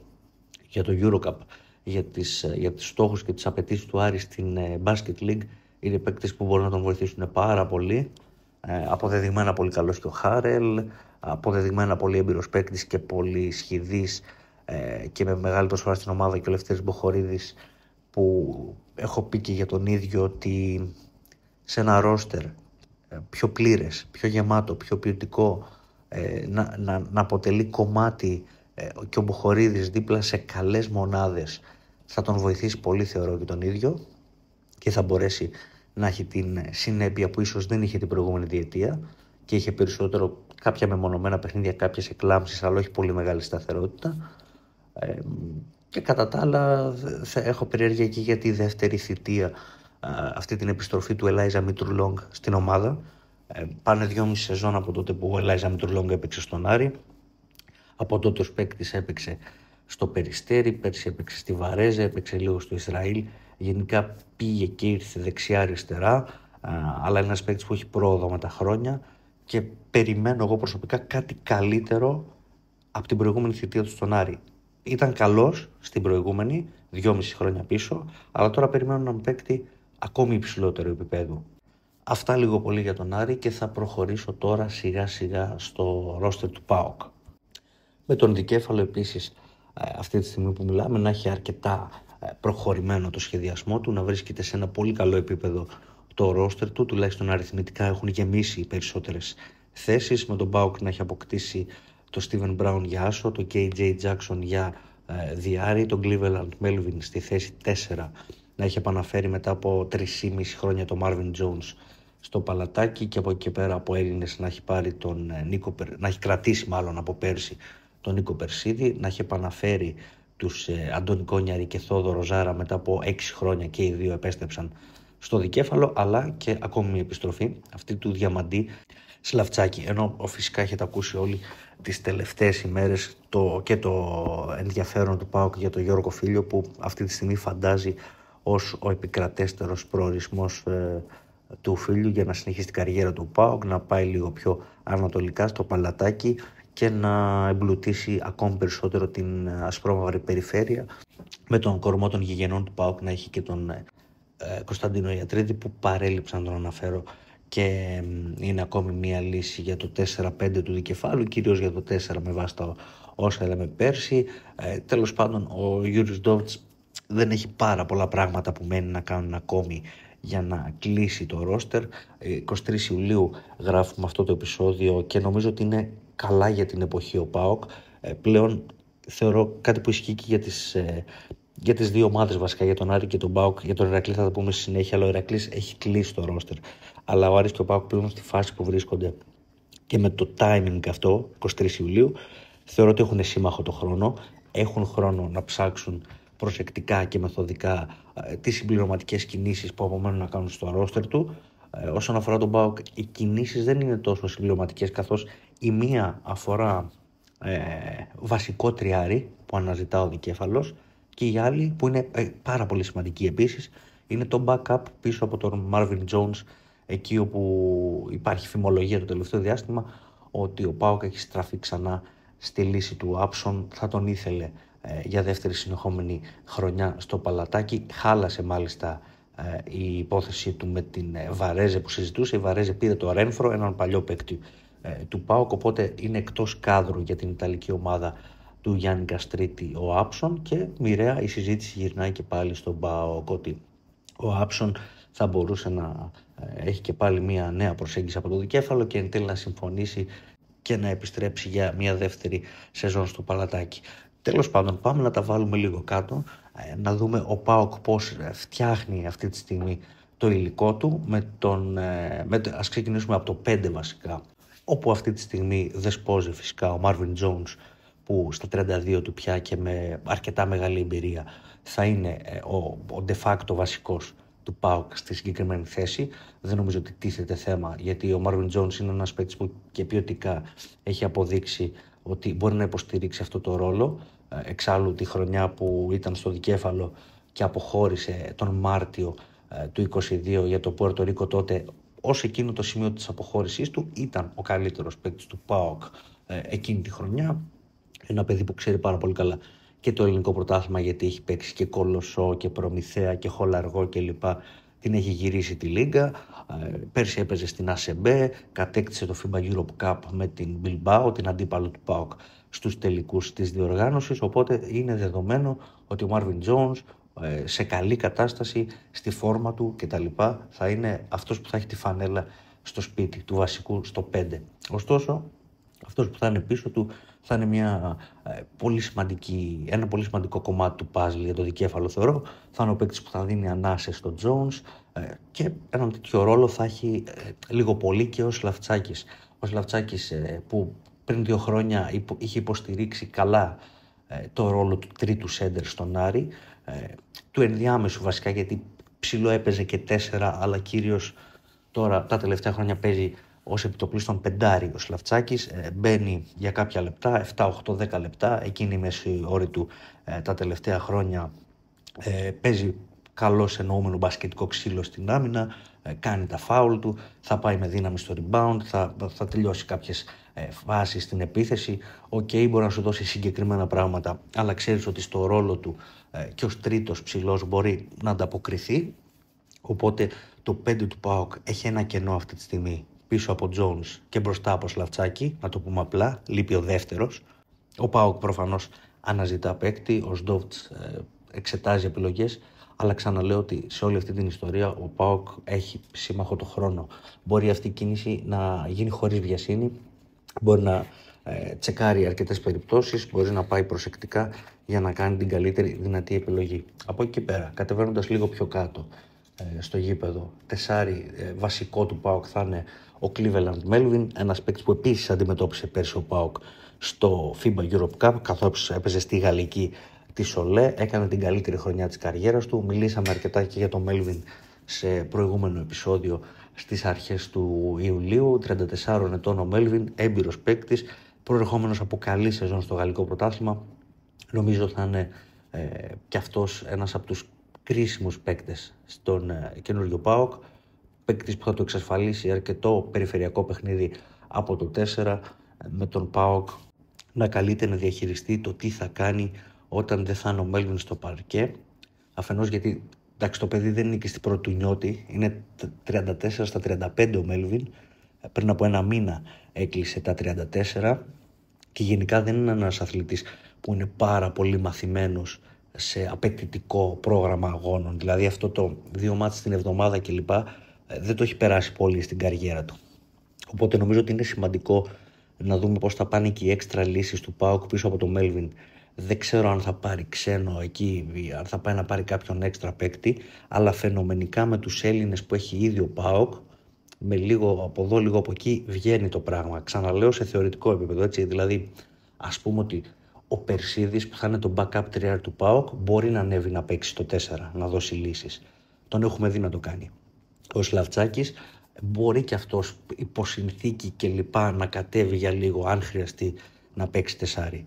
Eurocup, για τις στόχους και τις απαιτήσεις του Άρη στην Basket League, είναι παίκτες που μπορούν να τον βοηθήσουν πάρα πολύ. Αποδεδειγμένα πολύ καλός και ο Χάρελ, αποδεδειγμένα πολύ έμπειρος παίκτης και πολύ σχηδής και με μεγάλη προσφορά στην ομάδα, και ο Λευτέρης Μποχορίδης, που έχω πει και για τον ίδιο ότι σε ένα ρόστερ πιο πλήρες, πιο γεμάτο, πιο ποιοτικό, να αποτελεί κομμάτι και ο Μποχορίδης δίπλα σε καλές μονάδες, θα τον βοηθήσει πολύ, θεωρώ, και τον ίδιο, και θα μπορέσει να έχει την συνέπεια που ίσως δεν είχε την προηγούμενη διετία και είχε περισσότερο κάποια μεμονωμένα παιχνίδια, κάποιες εκλάμψεις, αλλά όχι πολύ μεγάλη σταθερότητα. Και κατά τα άλλα έχω περιέργεια και για τη δεύτερη θητεία, αυτή την επιστροφή του Ελάιζα Μίτρου Λόγκ στην ομάδα, Πάνε 2,5 σεζόν από τότε που ο Ελάιζα Μητρολόγκα έπαιξε στον Άρη. Από τότε ως παίκτης έπαιξε στο Περιστέρι, πέρσι έπαιξε στη Βαρέζα, έπαιξε λίγο στο Ισραήλ. Γενικά πήγε και ήρθε δεξιά-αριστερά, αλλά είναι ένας παίκτης που έχει πρόοδο με τα χρόνια και περιμένω εγώ προσωπικά κάτι καλύτερο από την προηγούμενη θητεία του στον Άρη. Ήταν καλός στην προηγούμενη, 2,5 χρόνια πίσω, αλλά τώρα περιμένω έναν παίκτη ακόμη υψηλότερο επίπεδο. Αυτά λίγο πολύ για τον Άρη και θα προχωρήσω τώρα σιγά σιγά στο ρόστερ του ΠΑΟΚ. Με τον Δικέφαλο επίσης αυτή τη στιγμή που μιλάμε να έχει αρκετά προχωρημένο το σχεδιασμό του, να βρίσκεται σε ένα πολύ καλό επίπεδο το ρόστερ του, τουλάχιστον αριθμητικά έχουν γεμίσει οι περισσότερες θέσεις, με τον ΠΑΟΚ να έχει αποκτήσει το Steven Brown για άσο, το KJ Jackson για διάρρη, τον Cleveland Melvin στη θέση 4 να έχει επαναφέρει μετά από 3,5 χρόνια τον Marvin Jones στο παλατάκι και από εκεί και πέρα από Έλληνες να έχει πάρει τον να έχει κρατήσει μάλλον από πέρσι τον Νίκο Περσίδη, να έχει επαναφέρει τους Αντώνη Κόνιαρη και Θόδωρο Ζάρα μετά από 6 χρόνια και οι δύο επέστρεψαν στο Δικέφαλο, αλλά και ακόμη μια επιστροφή αυτή του Διαμαντή Σλαφτσάκη, ενώ φυσικά έχετε ακούσει όλοι τις τελευταίες ημέρες και το ενδιαφέρον του ΠΑΟΚ για τον Γιώργο Φίλιο, που αυτή τη στιγμή φαντάζει ως ο επικρατέστερος προορισμός του Φίλιου για να συνεχίσει την καριέρα του ΠΑΟΚ, να πάει λίγο πιο ανατολικά στο παλατάκι και να εμπλουτίσει ακόμη περισσότερο την ασπρόμαυρη περιφέρεια, με τον κορμό των γηγενών του ΠΑΟΚ να έχει και τον Κωνσταντίνο Ιατρίδη, που παρέλειψα να τον αναφέρω και είναι ακόμη μία λύση για το 4-5 του Δικεφάλου, κυρίως για το 4 με βάση τα όσα είδαμε πέρσι. Τέλος πάντων, ο Γιούρις Ντόβιτς δεν έχει πάρα πολλά πράγματα που μένει να κάνουν ακόμη για να κλείσει το ρόστερ. 23 Ιουλίου γράφουμε αυτό το επεισόδιο και νομίζω ότι είναι καλά για την εποχή ο ΠΑΟΚ. Πλέον θεωρώ κάτι που ισχύει και για τις δύο ομάδες βασικά, για τον Άρη και τον ΠΑΟΚ. Για τον Ηρακλή θα τα πούμε στη συνέχεια, αλλά ο Ηρακλής έχει κλείσει το ρόστερ. Αλλά ο Άρης και ο ΠΑΟΚ πλέον στη φάση που βρίσκονται και με το timing αυτό, 23 Ιουλίου, θεωρώ ότι έχουν σύμμαχο το χρόνο. Έχουν χρόνο να ψάξουν προσεκτικά και μεθοδικά τις συμπληρωματικές κινήσεις που απομένουν να κάνουν στο ρόστερ του. Όσον αφορά τον ΠΑΟΚ, οι κινήσεις δεν είναι τόσο συμπληρωματικές, καθώς η μία αφορά βασικό τριάρι που αναζητά ο Δικέφαλος και η άλλη, που είναι πάρα πολύ σημαντική επίσης, είναι το backup πίσω από τον Marvin Jones, εκεί όπου υπάρχει φημολογία το τελευταίο διάστημα ότι ο ΠΑΟΚ έχει στραφεί ξανά στη λύση του Άψον. Θα τον ήθελε για δεύτερη συνεχόμενη χρονιά στο παλατάκι. Χάλασε μάλιστα η υπόθεση του με την Βαρέζε που συζητούσε. Η Βαρέζε πήρε το Ρένφρο, έναν παλιό παίκτη του ΠΑΟΚ, οπότε είναι εκτός κάδρου για την Ιταλική ομάδα του Γιάννη Καστρίτη ο Άψον, και μοιραία η συζήτηση γυρνάει και πάλι στον ΠΑΟΚ ότι ο Άψον θα μπορούσε να έχει και πάλι μια νέα προσέγγιση από το Δικέφαλο και εν τέλει να συμφωνήσει και να επιστρέψει για μια δεύτερη σεζόν στο παλατάκι. Τέλος πάντων, πάμε να τα βάλουμε λίγο κάτω, να δούμε ο ΠΑΟΚ πώς φτιάχνει αυτή τη στιγμή το υλικό του. Ας ξεκινήσουμε από το 5 βασικά, όπου αυτή τη στιγμή δεσπόζει φυσικά ο Marvin Jones, που στα 32 του πια και με αρκετά μεγάλη εμπειρία θα είναι ο de facto βασικός του ΠΑΟΚ στη συγκεκριμένη θέση. Δεν νομίζω ότι τίθεται θέμα, γιατί ο Marvin Jones είναι ένας παίκτης που και ποιοτικά έχει αποδείξει ότι μπορεί να υποστηρίξει αυτό το ρόλο. Εξάλλου τη χρονιά που ήταν στο Δικέφαλο και αποχώρησε τον Μάρτιο του 2022 για το Πουέρτο Ρίκο, τότε ως εκείνο το σημείο της αποχώρησής του ήταν ο καλύτερος παίκτης του ΠΑΟΚ εκείνη τη χρονιά. Ένα παιδί που ξέρει πάρα πολύ καλά και το ελληνικό πρωτάθλημα, γιατί έχει παίξει και Κολοσσό και Προμηθέα και Χολαργό κλπ. Την έχει γυρίσει τη Λίγκα. Πέρσι έπαιζε στην ΑΣΕΜΠΕ, κατέκτησε το FIBA Europe Cup με την Bilbao, την αντίπαλο του ΠΑΟΚ στους τελικούς της διοργάνωσης. Οπότε είναι δεδομένο ότι ο Marvin Jones σε καλή κατάσταση, στη φόρμα του κτλ. Θα είναι αυτός που θα έχει τη φανέλα στο σπίτι του βασικού στο 5. Ωστόσο, αυτός που θα είναι πίσω του θα είναι ένα πολύ σημαντικό κομμάτι του puzzle για το Δικέφαλο, θεωρώ. Θα είναι ο παίκτης που θα δίνει ανάσες στον Jones και έναν τέτοιο ρόλο θα έχει λίγο πολύ και ο Σλαφτσάκης. Ο Σλαφτσάκης που πριν 2 χρόνια είχε υποστηρίξει καλά το ρόλο του τρίτου σέντερ στον Άρη, του ενδιάμεσου βασικά, γιατί ψηλό έπαιζε και 4, αλλά κυρίως τώρα τα τελευταία χρόνια παίζει ως επιτοπλίστων πεντάρι ο Σλαφτσάκης, μπαίνει για κάποια λεπτά, 7, 8, 10 λεπτά, εκείνη η μέση όρη του τα τελευταία χρόνια, παίζει καλός εννοούμενο μπασκετικό ξύλο στην άμυνα, κάνει τα φάουλ του, θα πάει με δύναμη στο rebound, θα τελειώσει κάποιες φάσεις στην επίθεση. Μπορεί να σου δώσει συγκεκριμένα πράγματα, αλλά ξέρεις ότι στο ρόλο του και ως τρίτος ψηλός μπορεί να ανταποκριθεί. Οπότε το 5 του ΠΑΟΚ έχει ένα κενό αυτή τη στιγμή πίσω από Jones και μπροστά από Σλαφτσάκη, να το πούμε απλά, λείπει ο δεύτερος. Ο ΠΑΟΚ προφανώς αναζητά παίκτη, ο Σντόβτς εξετάζει επιλογές, αλλά ξαναλέω ότι σε όλη αυτή την ιστορία ο ΠΑΟΚ έχει σύμμαχο το χρόνο. Μπορεί αυτή η κίνηση να γίνει χωρίς βιασύνη, μπορεί να τσεκάρει αρκετές περιπτώσεις, μπορεί να πάει προσεκτικά για να κάνει την καλύτερη δυνατή επιλογή. Από εκεί και πέρα, κατεβαίνοντας λίγο πιο κάτω στο γήπεδο, τεσάρι βασικό του ΠΑΟΚ θα είναι ο Cleveland Melvin, ένας παίκτης που επίσης αντιμετώπισε πέρσι ο ΠΑΟΚ στο FIBA Europe Cup, καθώς έπαιζε στη Γαλλική τη Σολέ, έκανε την καλύτερη χρονιά της καριέρας του. Μιλήσαμε αρκετά και για τον Melvin σε προηγούμενο επεισόδιο στις αρχές του Ιουλίου. 34 ετών ο Melvin, έμπειρος παίκτης, προερχόμενος από καλή σεζόν στο γαλλικό πρωτάθλημα. Νομίζω θα είναι και αυτός ένας από τους κρίσιμους παίκτες στον καινούριο ΠΑΟΚ, παίκτης που θα το εξασφαλίσει αρκετό περιφερειακό παιχνίδι από το 4, με τον ΠΑΟΚ να καλείται να διαχειριστεί το τι θα κάνει όταν δεν θα είναι ο Μέλβιν στο παρκέ. Αφενός γιατί το παιδί δεν είναι και στην πρώτη του νιώτη, είναι 34 στα 35 ο Μέλβιν, πριν από ένα μήνα έκλεισε τα 34 και γενικά δεν είναι ένας αθλητής που είναι πάρα πολύ μαθημένος σε απαιτητικό πρόγραμμα αγώνων. Δηλαδή αυτό το 2 μάτς την εβδομάδα κλπ. Δεν το έχει περάσει πολύ στην καριέρα του. Οπότε νομίζω ότι είναι σημαντικό να δούμε πώς θα πάνε και οι έξτρα λύσεις του ΠΑΟΚ πίσω από το Μέλβιν. Δεν ξέρω αν θα πάρει ξένο εκεί, αν θα πάει να πάρει κάποιον έξτρα παίκτη, αλλά φαινομενικά με τους Έλληνες που έχει ήδη ο ΠΑΟΚ, με λίγο από εδώ, λίγο από εκεί, βγαίνει το πράγμα. Ξαναλέω σε θεωρητικό επίπεδο, έτσι. Δηλαδή, ας πούμε ότι ο Περσίδης, που θα είναι το backup τριάρι του ΠΑΟΚ, μπορεί να ανέβει να παίξει το 4, να δώσει λύσεις. Τον έχουμε δει να το κάνει. Ο Σλαφτσάκης μπορεί και αυτός υπό συνθήκη και λοιπά να κατέβει για λίγο, αν χρειαστεί να παίξει τεσάρι.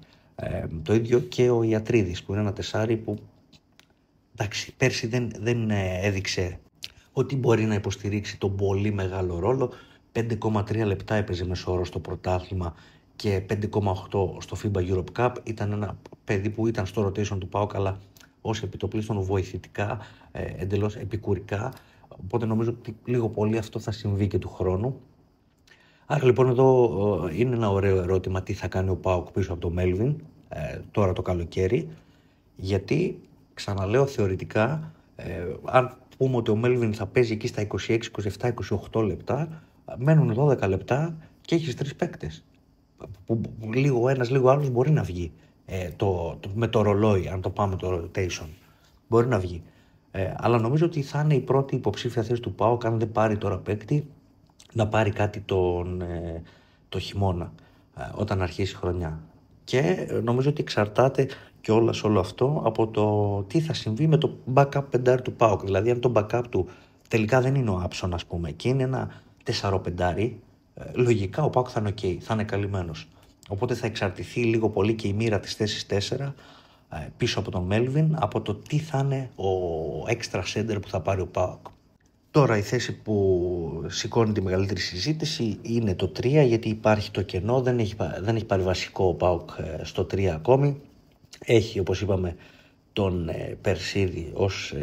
Το ίδιο και ο Ιατρίδης, που είναι ένα τεσάρι που πέρσι δεν έδειξε ότι μπορεί να υποστηρίξει τον πολύ μεγάλο ρόλο. 5,3 λεπτά έπαιζε μεσόωρο στο πρωτάθλημα και 5,8 στο FIBA Europe Cup. Ήταν ένα παιδί που ήταν στο rotation του ΠΑΟΚ, αλλά ως επιτοπλίστων βοηθητικά, εντελώς επικουρικά. Οπότε νομίζω ότι λίγο πολύ αυτό θα συμβεί και του χρόνου. Άρα λοιπόν εδώ είναι ένα ωραίο ερώτημα τι θα κάνει ο ΠΑΟΚ πίσω από το Μέλβιν τώρα το καλοκαίρι, γιατί ξαναλέω θεωρητικά αν πούμε ότι ο Μέλβιν θα παίζει εκεί στα 26, 27, 28 λεπτά, μένουν 12 λεπτά και έχεις 3 παίκτες που λίγο ένας λίγο άλλος μπορεί να βγει με το ρολόι, αν το πάμε το rotation μπορεί να βγει, αλλά νομίζω ότι θα είναι η πρώτη υποψήφια θέση του ΠΑΟΚ, αν δεν πάρει τώρα παίκτη, να πάρει κάτι το χειμώνα όταν αρχίσει η χρονιά. Και νομίζω ότι εξαρτάται και όλο αυτό από το τι θα συμβεί με το backup πεντάρι του ΠΑΟΚ. Δηλαδή αν το backup του τελικά δεν είναι ο Άψον, ας πούμε, και είναι ένα 4-5, λογικά ο ΠΑΟΚ θα είναι ok, θα είναι καλυμμένος. Οπότε θα εξαρτηθεί λίγο πολύ και η μοίρα της θέσης 4 πίσω από τον Μέλβιν, από το τι θα είναι ο extra center που θα πάρει ο ΠΑΟΚ. Τώρα η θέση που σηκώνει τη μεγαλύτερη συζήτηση είναι το 3, γιατί υπάρχει το κενό, δεν έχει πάρει βασικό ο ΠΑΟΚ στο 3 ακόμη. Έχει, όπως είπαμε, τον Περσίδη ως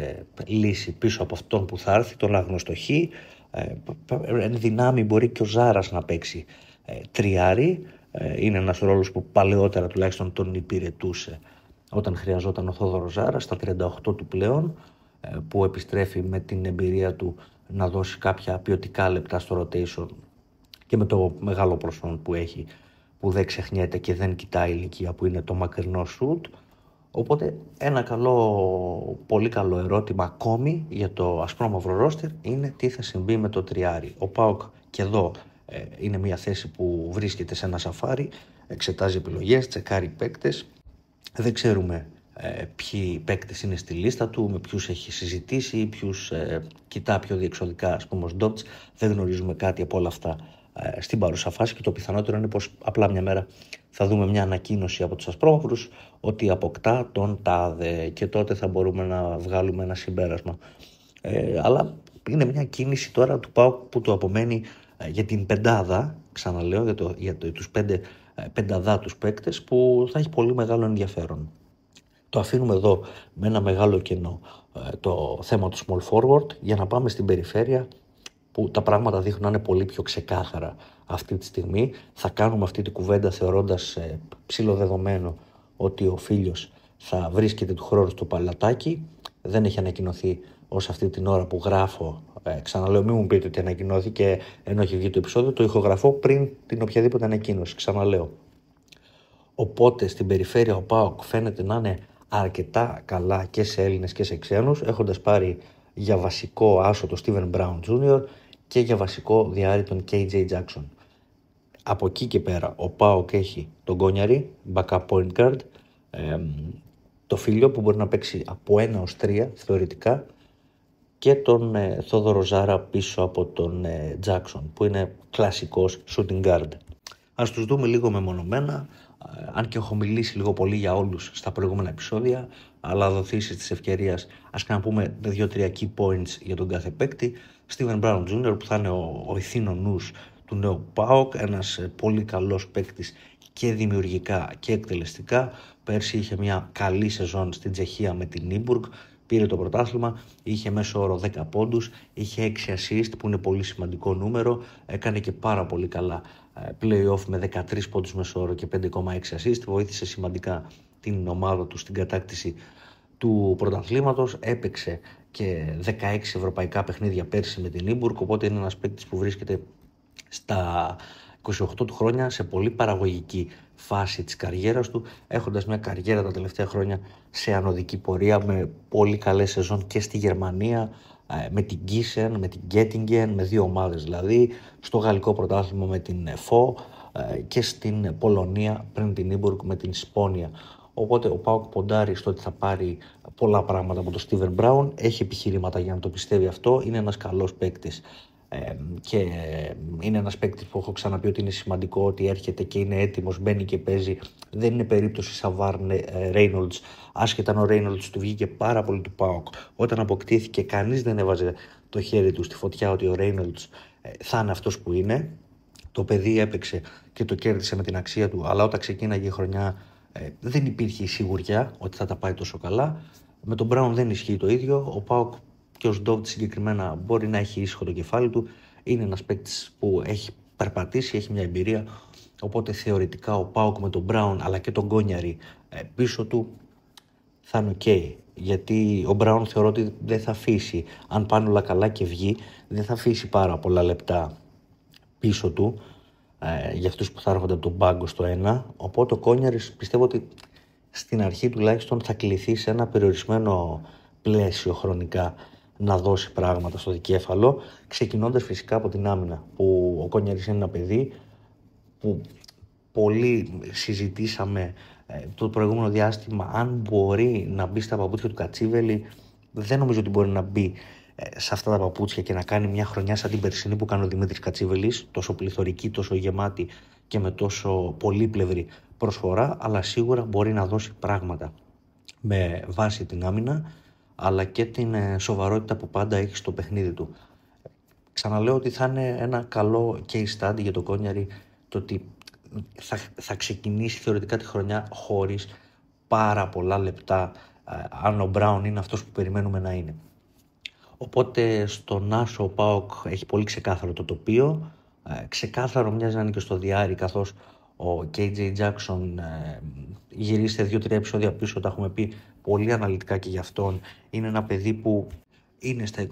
λύση πίσω από αυτόν που θα έρθει, τον άγνωστο Χ. Εν δυνάμει μπορεί και ο Ζάρας να παίξει τριάρι. Είναι ένας ρόλος που παλαιότερα τουλάχιστον τον υπηρετούσε όταν χρειαζόταν ο Θόδωρος Ζάρας, στα 38 του πλέον, που επιστρέφει με την εμπειρία του να δώσει κάποια ποιοτικά λεπτά στο rotation και με το μεγάλο προσόν που έχει, που δεν ξεχνιέται και δεν κοιτάει ηλικία, που είναι το μακρινό σουτ. Οπότε ένα πολύ καλό ερώτημα ακόμη για το ασπρόμαυρο ρόστερ είναι τι θα συμβεί με το τριάρι. Ο ΠΑΟΚ και εδώ είναι μια θέση που βρίσκεται σε ένα σαφάρι, εξετάζει επιλογές, τσεκάρει παίκτες. Δεν ξέρουμε ποιοι παίκτες είναι στη λίστα του, με ποιους έχει συζητήσει, ποιους κοιτά πιο διεξοδικά, ας πούμε, ως Ντότς. Δεν γνωρίζουμε κάτι από όλα αυτά στην παρούσα φάση και το πιθανότερο είναι πως απλά μια μέρα θα δούμε μια ανακοίνωση από τους ασπρόμαυρους ότι αποκτά τον τάδε και τότε θα μπορούμε να βγάλουμε ένα συμπέρασμα. Αλλά είναι μια κίνηση τώρα του ΠΑΟΚ που του απομένει για την πεντάδα, ξαναλέω, για τους πενταδάτους παίκτες που θα έχει πολύ μεγάλο ενδιαφέρον. Το αφήνουμε εδώ με ένα μεγάλο κενό το θέμα του small forward για να πάμε στην περιφέρεια που τα πράγματα δείχνουν να είναι πολύ πιο ξεκάθαρα αυτή τη στιγμή. Θα κάνουμε αυτή την κουβέντα θεωρώντας ψιλοδεδομένο ότι ο Φίλιος θα βρίσκεται του χρόνου στο Παλατάκι. Δεν έχει ανακοινωθεί ως αυτή την ώρα που γράφω. Ξαναλέω, μην μου πείτε ότι ανακοινώθηκε ενώ έχει βγει το επεισόδιο. Το ηχογραφώ πριν την οποιαδήποτε ανακοίνωση. Ξαναλέω. Οπότε στην περιφέρεια ο ΠΑΟΚ φαίνεται να είναι αρκετά καλά και σε Έλληνες και σε ξένους, έχοντας πάρει για βασικό άσο τον Steven Brown Jr. και για βασικό διάρρη τον KJ Jackson. Από εκεί και πέρα ο ΠΑΟΚ έχει τον Κόνιαρη, backup point guard, το Φίλιο που μπορεί να παίξει από 1 ως 3 θεωρητικά και τον Θόδωρο Ζάρα πίσω από τον Jackson που είναι κλασικός shooting guard. Ας τους δούμε λίγο μεμονωμένα, αν και έχω μιλήσει λίγο πολύ για όλους στα προηγούμενα επεισόδια, αλλά δοθήσεις της ευκαιρίας ας πούμε 2-3 key points για τον κάθε παίκτη. Steven Brown Jr. που θα είναι ο ηθήνο νους του νέου ΠΑΟΚ, ένας πολύ καλός παίκτης και δημιουργικά και εκτελεστικά. Πέρσι είχε μια καλή σεζόν στην Τσεχία με την Νίμπουργκ, πήρε το πρωτάθλημα, είχε μέσο όρο 10 πόντους, είχε 6 assist που είναι πολύ σημαντικό νούμερο, έκανε και πάρα πολύ καλά play-off με 13 πόντους μέσο όρο και 5,6 assist, βοήθησε σημαντικά την ομάδα του στην κατάκτηση του πρωταθλήματος, έπαιξε και 16 ευρωπαϊκά παιχνίδια πέρσι με την Νίμπουργκ, οπότε είναι ένας παίκτης που βρίσκεται στα 28 του χρόνια σε πολύ παραγωγική φάση της καριέρας του, έχοντας μια καριέρα τα τελευταία χρόνια σε ανωδική πορεία με πολύ καλές σεζόν και στη Γερμανία, με την Gießen, με την Göttingen, με 2 ομάδες δηλαδή, στο γαλλικό πρωτάθλημα με την Φο και στην Πολωνία πριν την Νίμπουργκ με την Σπόνια. Οπότε ο ΠΑΟΚ ποντάρει στο ότι θα πάρει πολλά πράγματα από τον Steven Brown, έχει επιχειρήματα για να το πιστεύει αυτό, είναι ένας καλός παίκτης. Και είναι ένας παίκτης που έχω ξαναπεί ότι είναι σημαντικό ότι έρχεται και είναι έτοιμος, μπαίνει και παίζει. Δεν είναι περίπτωση Σαβάρ Reynolds, άσχετα αν ο Reynolds του βγήκε πάρα πολύ του ΠΑΟΚ. Όταν αποκτήθηκε κανείς δεν έβαζε το χέρι του στη φωτιά ότι ο Reynolds θα είναι αυτός που είναι. Το παιδί έπαιξε και το κέρδισε με την αξία του, αλλά όταν ξεκίναγε η χρονιά δεν υπήρχε η σιγουριά ότι θα τα πάει τόσο καλά. Με τον Brown δεν ισχύει το ίδιο. Ο ΠΑΟΚ και ο Σντόβτ συγκεκριμένα μπορεί να έχει ήσυχο το κεφάλι του. Είναι ένας παίκτης που έχει περπατήσει, έχει μια εμπειρία. Οπότε θεωρητικά ο ΠΑΟΚ με τον Brown αλλά και τον Κόνιαρη πίσω του θα είναι ok. Γιατί ο Brown θεωρώ ότι δεν θα αφήσει, αν πάνε όλα καλά και βγει, δεν θα αφήσει πάρα πολλά λεπτά πίσω του για αυτούς που θα έρχονται από τον πάγκο στο 1. Οπότε ο Κόνιαρης πιστεύω ότι στην αρχή τουλάχιστον θα κληθεί σε ένα περιορισμένο πλαίσιο χρονικά να δώσει πράγματα στο δικέφαλο, ξεκινώντας φυσικά από την άμυνα, που ο Κόνιαρης είναι ένα παιδί που πολύ συζητήσαμε το προηγούμενο διάστημα αν μπορεί να μπει στα παπούτσια του Κατσίβελη. Δεν νομίζω ότι μπορεί να μπει σε αυτά τα παπούτσια και να κάνει μια χρονιά σαν την περσινή που κάνει ο Δημήτρης Κατσίβελης, τόσο πληθωρική, τόσο γεμάτη και με τόσο πολύπλευρη προσφορά, αλλά σίγουρα μπορεί να δώσει πράγματα με βάση την άμυνα αλλά και την σοβαρότητα που πάντα έχει στο παιχνίδι του. Ξαναλέω ότι θα είναι ένα καλό case study για το Κόνιαρη το ότι θα ξεκινήσει θεωρητικά τη χρονιά χωρίς πάρα πολλά λεπτά αν ο Μπράουν είναι αυτός που περιμένουμε να είναι. Οπότε στον Άσο ο ΠΑΟΚ έχει πολύ ξεκάθαρο το τοπίο, ξεκάθαρο μοιάζει να είναι και στο διάρρη, καθώς ο KJ Jackson γυρίστε 2-3 επεισόδια πίσω, τα έχουμε πει πολύ αναλυτικά και για αυτόν. Είναι ένα παιδί που είναι στα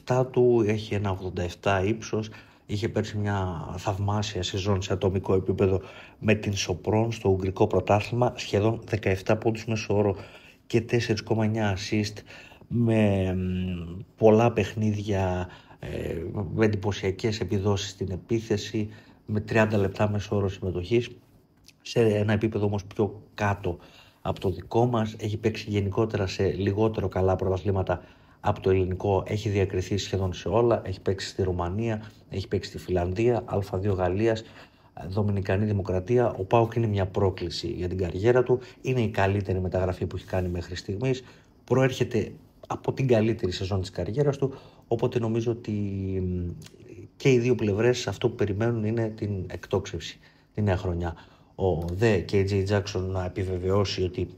27 του, έχει ένα 87 ύψος, είχε πέρσι μια θαυμάσια σεζόν σε ατομικό επίπεδο με την Σοπρόν στο Ουγγρικό πρωτάθλημα, σχεδόν 17 πόντους μέσο όρο και 4,9 assist, με πολλά παιχνίδια, με εντυπωσιακές επιδόσεις στην επίθεση, με 30 λεπτά μέσο όρο συμμετοχής, σε ένα επίπεδο όμως πιο κάτω από το δικό μας. Έχει παίξει γενικότερα σε λιγότερο καλά πρωταθλήματα από το ελληνικό, έχει διακριθεί σχεδόν σε όλα, έχει παίξει στη Ρουμανία, έχει παίξει στη Φιλανδία, Α2 Γαλλίας, Δομινικανή Δημοκρατία. Ο ΠΑΟΚ είναι μια πρόκληση για την καριέρα του, είναι η καλύτερη μεταγραφή που έχει κάνει μέχρι στιγμής, προέρχεται από την καλύτερη σεζόν της καριέρας του, οπότε νομίζω ότι και οι δύο πλευρές αυτό που περιμένουν είναι την εκτόξευση τη νέα χρονιά. Ο δε KJ Jackson να επιβεβαιώσει ότι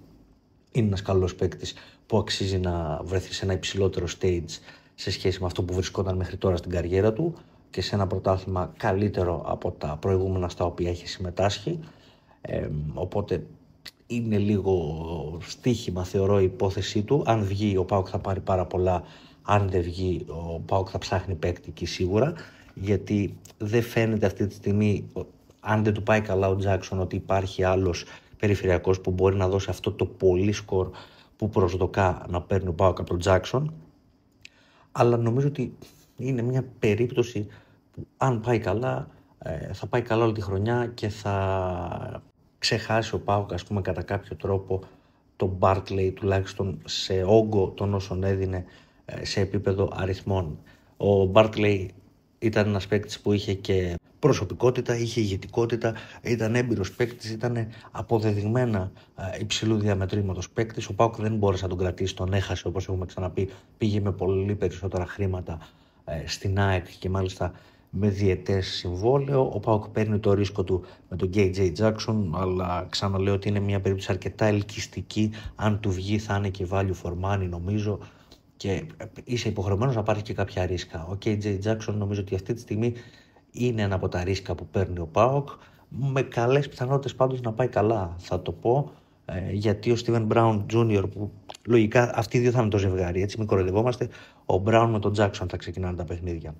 είναι ένας καλός παίκτης που αξίζει να βρεθεί σε ένα υψηλότερο stage σε σχέση με αυτό που βρισκόταν μέχρι τώρα στην καριέρα του και σε ένα πρωτάθλημα καλύτερο από τα προηγούμενα στα οποία έχει συμμετάσχει. Οπότε είναι λίγο στοίχημα, θεωρώ, η υπόθεσή του. Αν βγει, ο ΠΑΟΚ θα πάρει πάρα πολλά. Αν δεν βγει, ο ΠΑΟΚ θα ψάχνει παίκτη εκεί σίγουρα, γιατί δεν φαίνεται αυτή τη στιγμή, αν δεν του πάει καλά ο Τζάκσον, ότι υπάρχει άλλος περιφερειακός που μπορεί να δώσει αυτό το πολύ σκορ που προσδοκά να παίρνει ο ΠΑΟΚ από τον Τζάκσον. Αλλά νομίζω ότι είναι μια περίπτωση που αν πάει καλά, θα πάει καλά όλη τη χρονιά και θα ξεχάσει ο ΠΑΟΚ, ας πούμε, κατά κάποιο τρόπο τον Barkley, τουλάχιστον σε όγκο των όσων έδινε σε επίπεδο αριθμών. Ο Barkley ήταν ένας παίκτης που είχε και προσωπικότητα, είχε ηγετικότητα, ήταν έμπειρος παίκτης, ήταν αποδεδειγμένα υψηλού διαμετρήματος παίκτης. Ο ΠΑΟΚ δεν μπόρεσε να τον κρατήσει, τον έχασε, όπως έχουμε ξαναπεί, πήγε με πολύ περισσότερα χρήματα στην ΑΕΚ και μάλιστα με διετές συμβόλαιο. Ο ΠΑΟΚ παίρνει το ρίσκο του με τον KJ Jackson, αλλά ξαναλέω ότι είναι μια περίπτωση αρκετά ελκυστική. Αν του βγει θα είναι και value for money, νομίζω, και είσαι υποχρεωμένος να πάρει και κάποια ρίσκα. Ο KJ Jackson νομίζω ότι αυτή τη στιγμή είναι ένα από τα ρίσκα που παίρνει ο ΠΑΟΚ, με καλές πιθανότητες πάντως να πάει καλά, θα το πω, γιατί ο Steven Brown Jr., που λογικά αυτοί οι δύο θα είναι το ζευγάρι, έτσι, μην κοροϊδευόμαστε, ο Brown με τον Jackson θα ξεκινάνε τα παιχνίδια.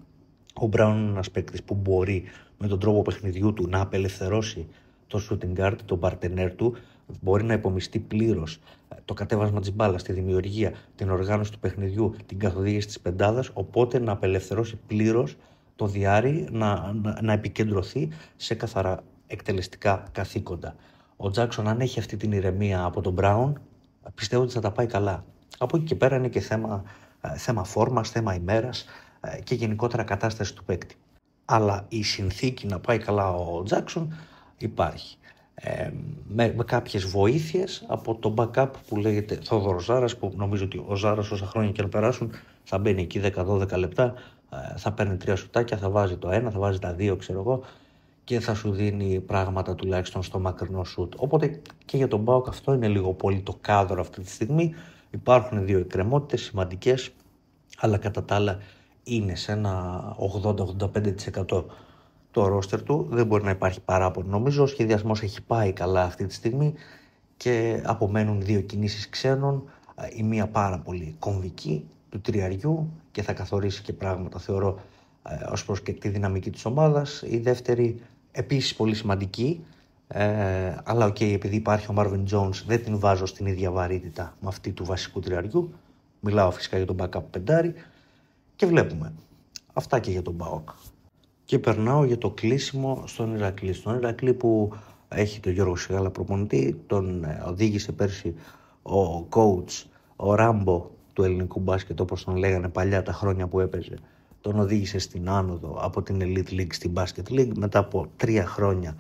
Ο Brown είναι ένας παίκτης που μπορεί με τον τρόπο παιχνιδιού του να απελευθερώσει το shooting guard, τον παρτενέρ του, μπορεί να υπομειστεί πλήρως το κατέβασμα της μπάλας, τη δημιουργία, την οργάνωση του παιχνιδιού, την καθοδήγηση της πεντάδας, οπότε να απελευθερώσει πλήρως το διάρρη, να επικεντρωθεί σε καθαρά εκτελεστικά καθήκοντα. Ο Τζάκσον, αν έχει αυτή την ηρεμία από τον Brown, πιστεύω ότι θα τα πάει καλά. Από εκεί και πέρα είναι και θέμα φόρμας, θέμα ημέρας και γενικότερα κατάσταση του παίκτη. Αλλά η συνθήκη να πάει καλά ο Τζάκσον υπάρχει. Με κάποιες βοήθειες από το backup που λέγεται Θόδωρος Ζάρας, που νομίζω ότι ο Ζάρας όσα χρόνια και να περάσουν θα μπαίνει εκεί 10-12 λεπτά, θα παίρνει 3 σουτάκια, θα βάζει το 1, θα βάζει τα 2, ξέρω εγώ, και θα σου δίνει πράγματα τουλάχιστον στο μακρινό σουτ. Οπότε και για τον ΠΑΟΚ αυτό είναι λίγο πολύ το κάδρο αυτή τη στιγμή. Υπάρχουν δύο εκκρεμότητες σημαντικές, αλλά κατά τα άλλα είναι σε ένα 80-85% το ρόστερ του. Δεν μπορεί να υπάρχει παράπονο. Νομίζω ο σχεδιασμός έχει πάει καλά αυτή τη στιγμή και απομένουν δύο κινήσεις ξένων. Η μία πάρα πολύ κομβική του τριαριού και θα καθορίσει και πράγματα, θεωρώ, ως προς και τη δυναμική της ομάδας. Η δεύτερη επίσης πολύ σημαντική, αλλά επειδή υπάρχει ο Marvin Jones, δεν την βάζω στην ίδια βαρύτητα με αυτή του βασικού τριαριού. Μιλάω φυσικά για τον backup πεντάρι και βλέπουμε. Αυτά και για τον ΠΑΟΚ. Και περνάω για το κλείσιμο στον Ηρακλή. Στον Ηρακλή που έχει τον Γιώργο Σιγάλα προπονητή, τον οδήγησε πέρσι ο coach, ο Ράμπο του ελληνικού μπάσκετ, όπως τον λέγανε παλιά τα χρόνια που έπαιζε. Τον οδήγησε στην άνοδο από την Elite League στην Basket League. Μετά από 3 χρόνια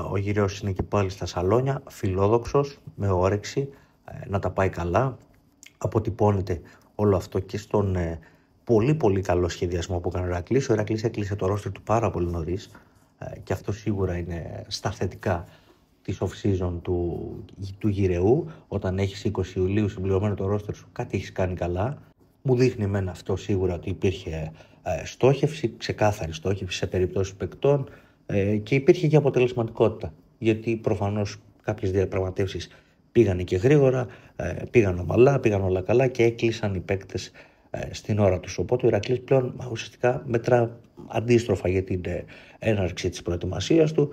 ο γυραιός είναι και πάλι στα σαλόνια, φιλόδοξος, με όρεξη να τα πάει καλά. Αποτυπώνεται όλο αυτό και στον πολύ πολύ καλό σχεδιασμό που έκανε ο Ηρακλής. Ο Ηρακλής έκλεισε το ρόστερ του πάρα πολύ νωρίς και αυτό σίγουρα είναι στα θετικά της off-season του γυραιού. Όταν έχεις 20 Ιουλίου συμπληρωμένο το ρόστερ σου, κάτι έχεις κάνει καλά. Μου δείχνει εμένα αυτό σίγουρα ότι υπήρχε στόχευση, ξεκάθαρη στόχευση σε περιπτώσεις παικτών και υπήρχε και αποτελεσματικότητα. Γιατί προφανώς κάποιες διαπραγματεύσεις πήγανε και γρήγορα, πήγαν ομαλά, πήγαν όλα καλά και έκλεισαν οι παίκτες στην ώρα τους. Οπότε ο Ηρακλής πλέον ουσιαστικά μετρά αντίστροφα για την έναρξη της προετοιμασίας του,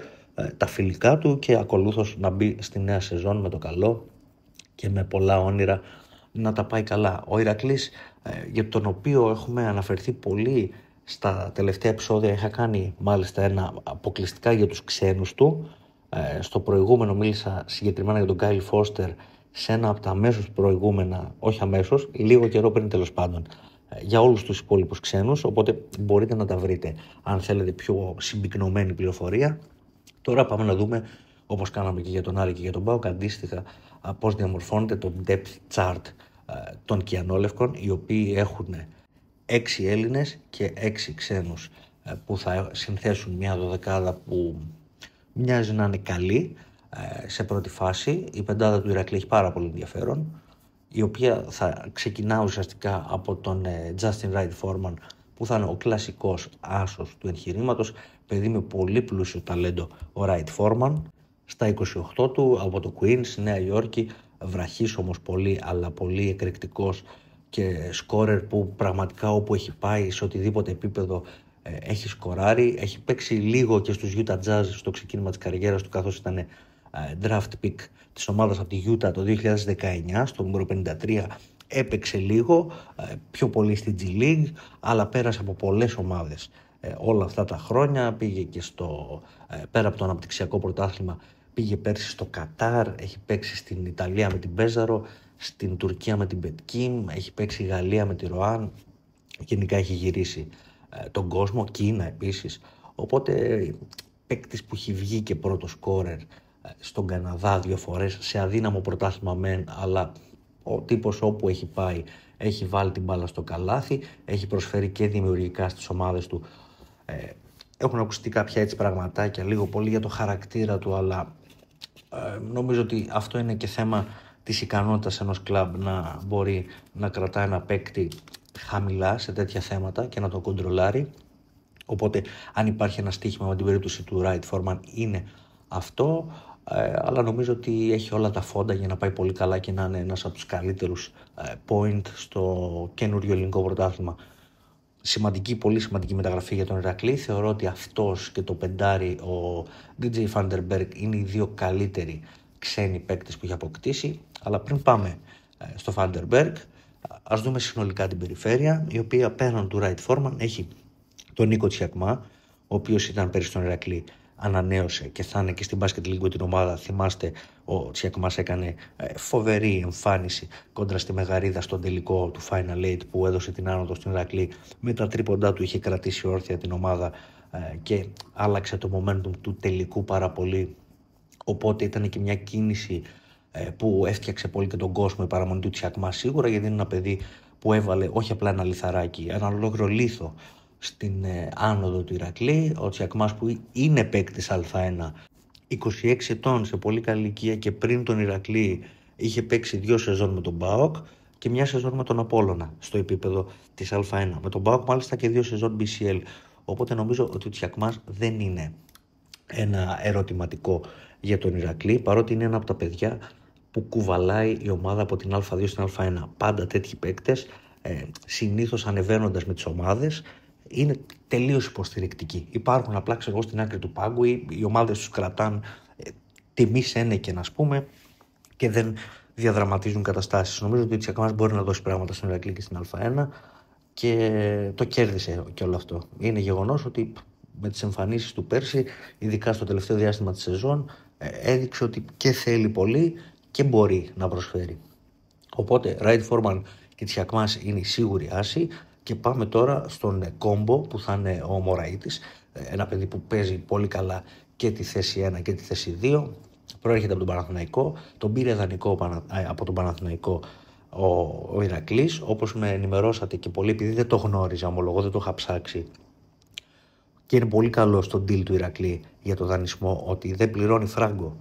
τα φιλικά του και ακολούθως να μπει στη νέα σεζόν με το καλό και με πολλά όνειρα να τα πάει καλά. Ο Ηρακλής, για τον οποίο έχουμε αναφερθεί πολύ στα τελευταία επεισόδια, είχα κάνει μάλιστα ένα αποκλειστικά για τους ξένους του. Στο προηγούμενο μίλησα συγκεκριμένα για τον Κάιλ Φώστερ σε ένα από τα αμέσως προηγούμενα, όχι αμέσως, λίγο καιρό πριν τέλος πάντων, για όλους τους υπόλοιπους ξένους, οπότε μπορείτε να τα βρείτε αν θέλετε πιο συμπυκνωμένη πληροφορία. Τώρα πάμε να δούμε, όπως κάναμε και για τον Άρη και για τον ΠΑΟΚ, αντίστοιχα πώς διαμορφώνεται το depth chart των κιανόλευκων, οι οποίοι έχουν 6 Έλληνες και 6 ξένους που θα συνθέσουν μια δωδεκάδα που μοιάζει να είναι καλή σε πρώτη φάση. Η πεντάδα του Ηρακλή έχει πάρα πολύ ενδιαφέρον, η οποία θα ξεκινά ουσιαστικά από τον Justin Wright Foreman, που θα είναι ο κλασικός άσος του εγχειρήματος, παιδί με πολύ πλούσιο ταλέντο ο Wright Foreman, στα 28 του από το Queens, Νέα Υόρκη, βραχής όμως πολύ, αλλά πολύ εκρηκτικός και σκόρερ που πραγματικά όπου έχει πάει, σε οτιδήποτε επίπεδο έχει σκοράρει. Έχει παίξει λίγο και στους Utah Jazz στο ξεκίνημα της καριέρας του, καθώς ήταν draft pick της ομάδας από τη Utah το 2019, στο νούμερο 53. Έπαιξε λίγο, πιο πολύ στη G League, αλλά πέρασε από πολλές ομάδες όλα αυτά τα χρόνια. Πήγε και πέρα από το αναπτυξιακό πρωτάθλημα, πήγε πέρσι στο Κατάρ, έχει παίξει στην Ιταλία με την Πέζαρο, στην Τουρκία με την Πετκίν, έχει παίξει Γαλλία με τη Ροάν, γενικά έχει γυρίσει τον κόσμο, Κίνα επίσης. Οπότε παίκτης που έχει βγει και πρώτο σκόρερ στον Καναδά 2 φορές, σε αδύναμο πρωτάθλημα μεν, αλλά ο τύπος όπου έχει πάει έχει βάλει την μπάλα στο καλάθι, έχει προσφέρει και δημιουργικά στις ομάδες του. Έχουν ακουστεί κάποια έτσι πραγματάκια λίγο πολύ για το χαρακτήρα του, αλλά νομίζω ότι αυτό είναι και θέμα της ικανότητας ενός κλαμπ να μπορεί να κρατά ένα παίκτη χαμηλά σε τέτοια θέματα και να τον κοντρολάρει. Οπότε αν υπάρχει ένα στοίχημα με την περίπτωση του Wright Foreman είναι αυτό, αλλά νομίζω ότι έχει όλα τα φόντα για να πάει πολύ καλά και να είναι ένας από τους καλύτερους point στο καινούριο ελληνικό πρωτάθλημα. Σημαντική, πολύ σημαντική μεταγραφή για τον Ηρακλή. Θεωρώ ότι αυτός και το πεντάρι, ο DJ Vanderberg, είναι οι δύο καλύτεροι ξένοι παίκτες που έχει αποκτήσει. Αλλά πριν πάμε στο Vanderberg, ας δούμε συνολικά την περιφέρεια, η οποία πέραν του Wright Foreman έχει τον Νίκο Τσιακμά, ο οποίος ήταν πέρυσι στον Ηρακλή, ανανέωσε και θα είναι και στην Basket League την ομάδα. Θυμάστε, ο Τσιακμάς έκανε φοβερή εμφάνιση κόντρα στη Μεγαρίδα στον τελικό του Final 8 που έδωσε την άνοδο στην Ηρακλή. Με τα τρίποντά του είχε κρατήσει όρθια την ομάδα και άλλαξε το momentum του τελικού πάρα πολύ. Οπότε ήταν και μια κίνηση που έφτιαξε πολύ και τον κόσμο η παραμονή του Τσιακμά, σίγουρα, γιατί είναι ένα παιδί που έβαλε όχι απλά ένα λιθαράκι, ένα ολόκληρο λίθο στην άνοδο του Ηρακλή. Ο Τσιακμάς που είναι παίκτης Α1, 26 ετών, σε πολύ καλή ηλικία, και πριν τον Ηρακλή είχε παίξει 2 σεζόν με τον ΠΑΟΚ και 1 σεζόν με τον Απόλλωνα στο επίπεδο της Α1. Με τον ΠΑΟΚ μάλιστα και 2 σεζόν BCL. Οπότε νομίζω ότι ο Τσιακμάς δεν είναι ένα ερωτηματικό για τον Ηρακλή, παρότι είναι ένα από τα παιδιά που κουβαλάει η ομάδα από την Α2 στην Α1. Πάντα τέτοιοι παίκτες, συνήθως ανεβαίνοντας με τις ομάδες, είναι τελείως υποστηρικτικοί. Υπάρχουν απλά, ξέρω, στην άκρη του πάγκου, οι ομάδες τους κρατάν τιμή σένεκεν, ας πούμε, και δεν διαδραματίζουν καταστάσεις. Νομίζω ότι ο Τσιακμάς μπορεί να δώσει πράγματα στον Ηρακλή και στην Α1 και το κέρδισε και όλο αυτό. Είναι γεγονός ότι με τις εμφανίσεις του πέρσι, ειδικά στο τελευταίο διάστημα της σεζόν, έδειξε ότι και θέλει πολύ και μπορεί να προσφέρει. Οπότε Wright Foreman και Τσιακμάς είναι η σίγουρη άση. Και πάμε τώρα στον κόμπο που θα είναι ο Μωραΐτης, ένα παιδί που παίζει πολύ καλά και τη θέση 1 και τη θέση 2. Προέρχεται από τον Παναθηναϊκό, τον πήρε δανεικό από τον Παναθηναϊκό ο Ηρακλής, όπως με ενημερώσατε και πολύ, επειδή δεν το γνώριζα, ομολογώ, δεν το είχα ψάξει. Και είναι πολύ καλό στο deal του Ηρακλή για το δανεισμό, ότι δεν πληρώνει φράγκο.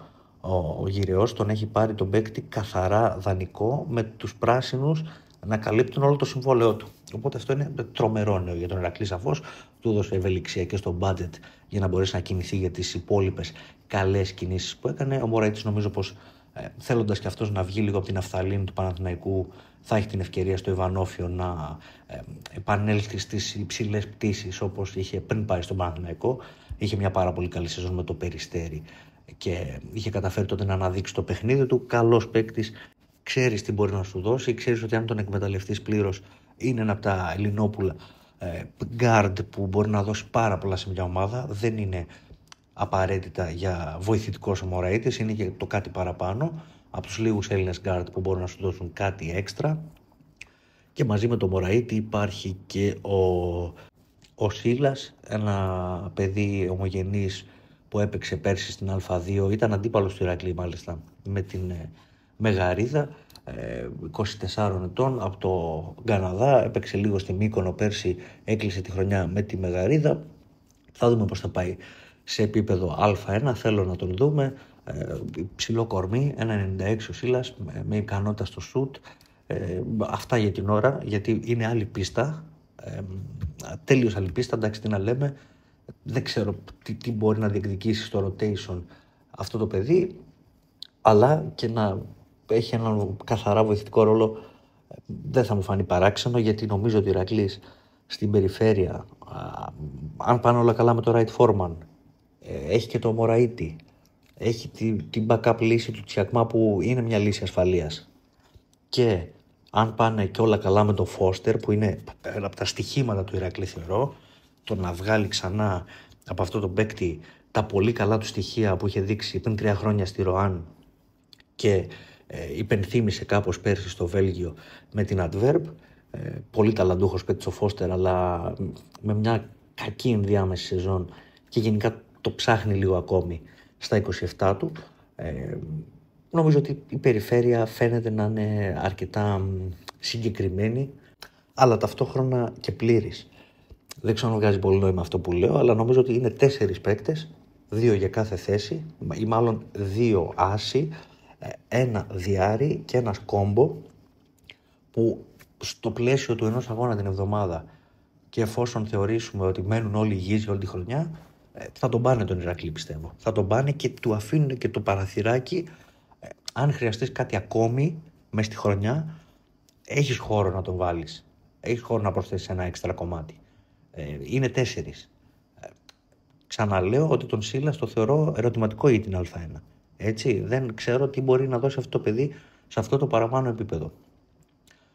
Ο Γυραιός τον έχει πάρει τον παίκτη καθαρά δανεικό, με τους πράσινους να καλύπτουν όλο το συμβόλαιό του. Οπότε αυτό είναι τρομερό νέο για τον Ηρακλή, σαφώς. Του έδωσε ευελιξία και στο budget για να μπορέσει να κινηθεί για τις υπόλοιπες καλές κινήσεις που έκανε. Ο Μωραΐτης, νομίζω πως θέλοντας και αυτός να βγει λίγο από την αφθαλήνη του Παναθηναϊκού, θα έχει την ευκαιρία στο Ιβανόφιο να επανέλθει στις υψηλές πτήσεις όπως είχε πριν πάει στον Παναθηναϊκό. Είχε μια πάρα πολύ καλή σεζόν με το Περιστέρι και είχε καταφέρει τότε να αναδείξει το παιχνίδι του. Καλός παίκτης, ξέρεις τι μπορεί να σου δώσει, ξέρεις ότι αν τον εκμεταλλευτείς πλήρως είναι ένα από τα Ελληνόπουλα guard που μπορεί να δώσει πάρα πολλά σε μια ομάδα. Δεν είναι απαραίτητα για βοηθητικός ο Μωραΐτης, είναι και το κάτι παραπάνω. από τους λίγους Έλληνες γκάρτ που μπορούν να σου δώσουν κάτι έξτρα. Και μαζί με τον Μωραήτη υπάρχει και ο Σίλας, ένα παιδί ομογενής που έπαιξε πέρσι στην Α2, ήταν αντίπαλος του Ηρακλή μάλιστα, με την Μεγαρίδα, 24 ετών, από το Καναδά, έπαιξε λίγο στη Μύκονο πέρσι, έκλεισε τη χρονιά με τη Μεγαρίδα. Θα δούμε πώς θα πάει σε επίπεδο Α1, θέλω να τον δούμε. Ψηλό κορμί, 1,96 ο Σίλας, με ικανότητα στο σουτ. Αυτά για την ώρα, γιατί είναι άλλη πίστα, τέλειος άλλη πίστα, εντάξει τι να λέμε. Δεν ξέρω τι μπορεί να διεκδικήσει στο rotation αυτό το παιδί, αλλά και να έχει έναν καθαρά βοηθητικό ρόλο δεν θα μου φανεί παράξενο, γιατί νομίζω ότι ο Ηρακλής στην περιφέρεια, αν πάνε όλα καλά με το Right Foreman, έχει και το Μωραήτη, έχει την backup λύση του Τσιακμά που είναι μια λύση ασφαλείας, και αν πάνε και όλα καλά με τον Φώστερ που είναι από τα στοιχήματα του Ηρακλή, θεωρώ, το να βγάλει ξανά από αυτό το παίκτη τα πολύ καλά του στοιχεία που είχε δείξει πριν 3 χρόνια στη Ροάν και υπενθύμησε κάπως πέρσι στο Βέλγιο με την Adverb. Πολύ ταλαντούχος παίκτης ο Φώστερ, αλλά με μια κακή ενδιάμεση σεζόν και γενικά το ψάχνει λίγο ακόμη στα 27 του. Νομίζω ότι η περιφέρεια φαίνεται να είναι αρκετά συγκεκριμένη, αλλά ταυτόχρονα και πλήρης. Δεν ξέρω αν βγάζει πολύ νόημα αυτό που λέω, αλλά νομίζω ότι είναι 4 παίκτες, 2 για κάθε θέση, ή μάλλον 2 άσοι, 1 διάρι και ένας κόμπο, που στο πλαίσιο του ενός αγώνα την εβδομάδα, και εφόσον θεωρήσουμε ότι μένουν όλοι υγιείς όλη τη χρονιά, θα τον πάνε τον Ηρακλή, πιστεύω. Θα τον πάνε και του αφήνουν και το παραθυράκι. Αν χρειαστείς κάτι ακόμη μες στη χρονιά, έχεις χώρο να τον βάλεις. Έχεις χώρο να προσθέσεις ένα έξτρα κομμάτι. Είναι 4. Ξαναλέω ότι τον Σίλας το θεωρώ ερωτηματικό για την Α1. Έτσι, δεν ξέρω τι μπορεί να δώσει αυτό το παιδί σε αυτό το παραπάνω επίπεδο.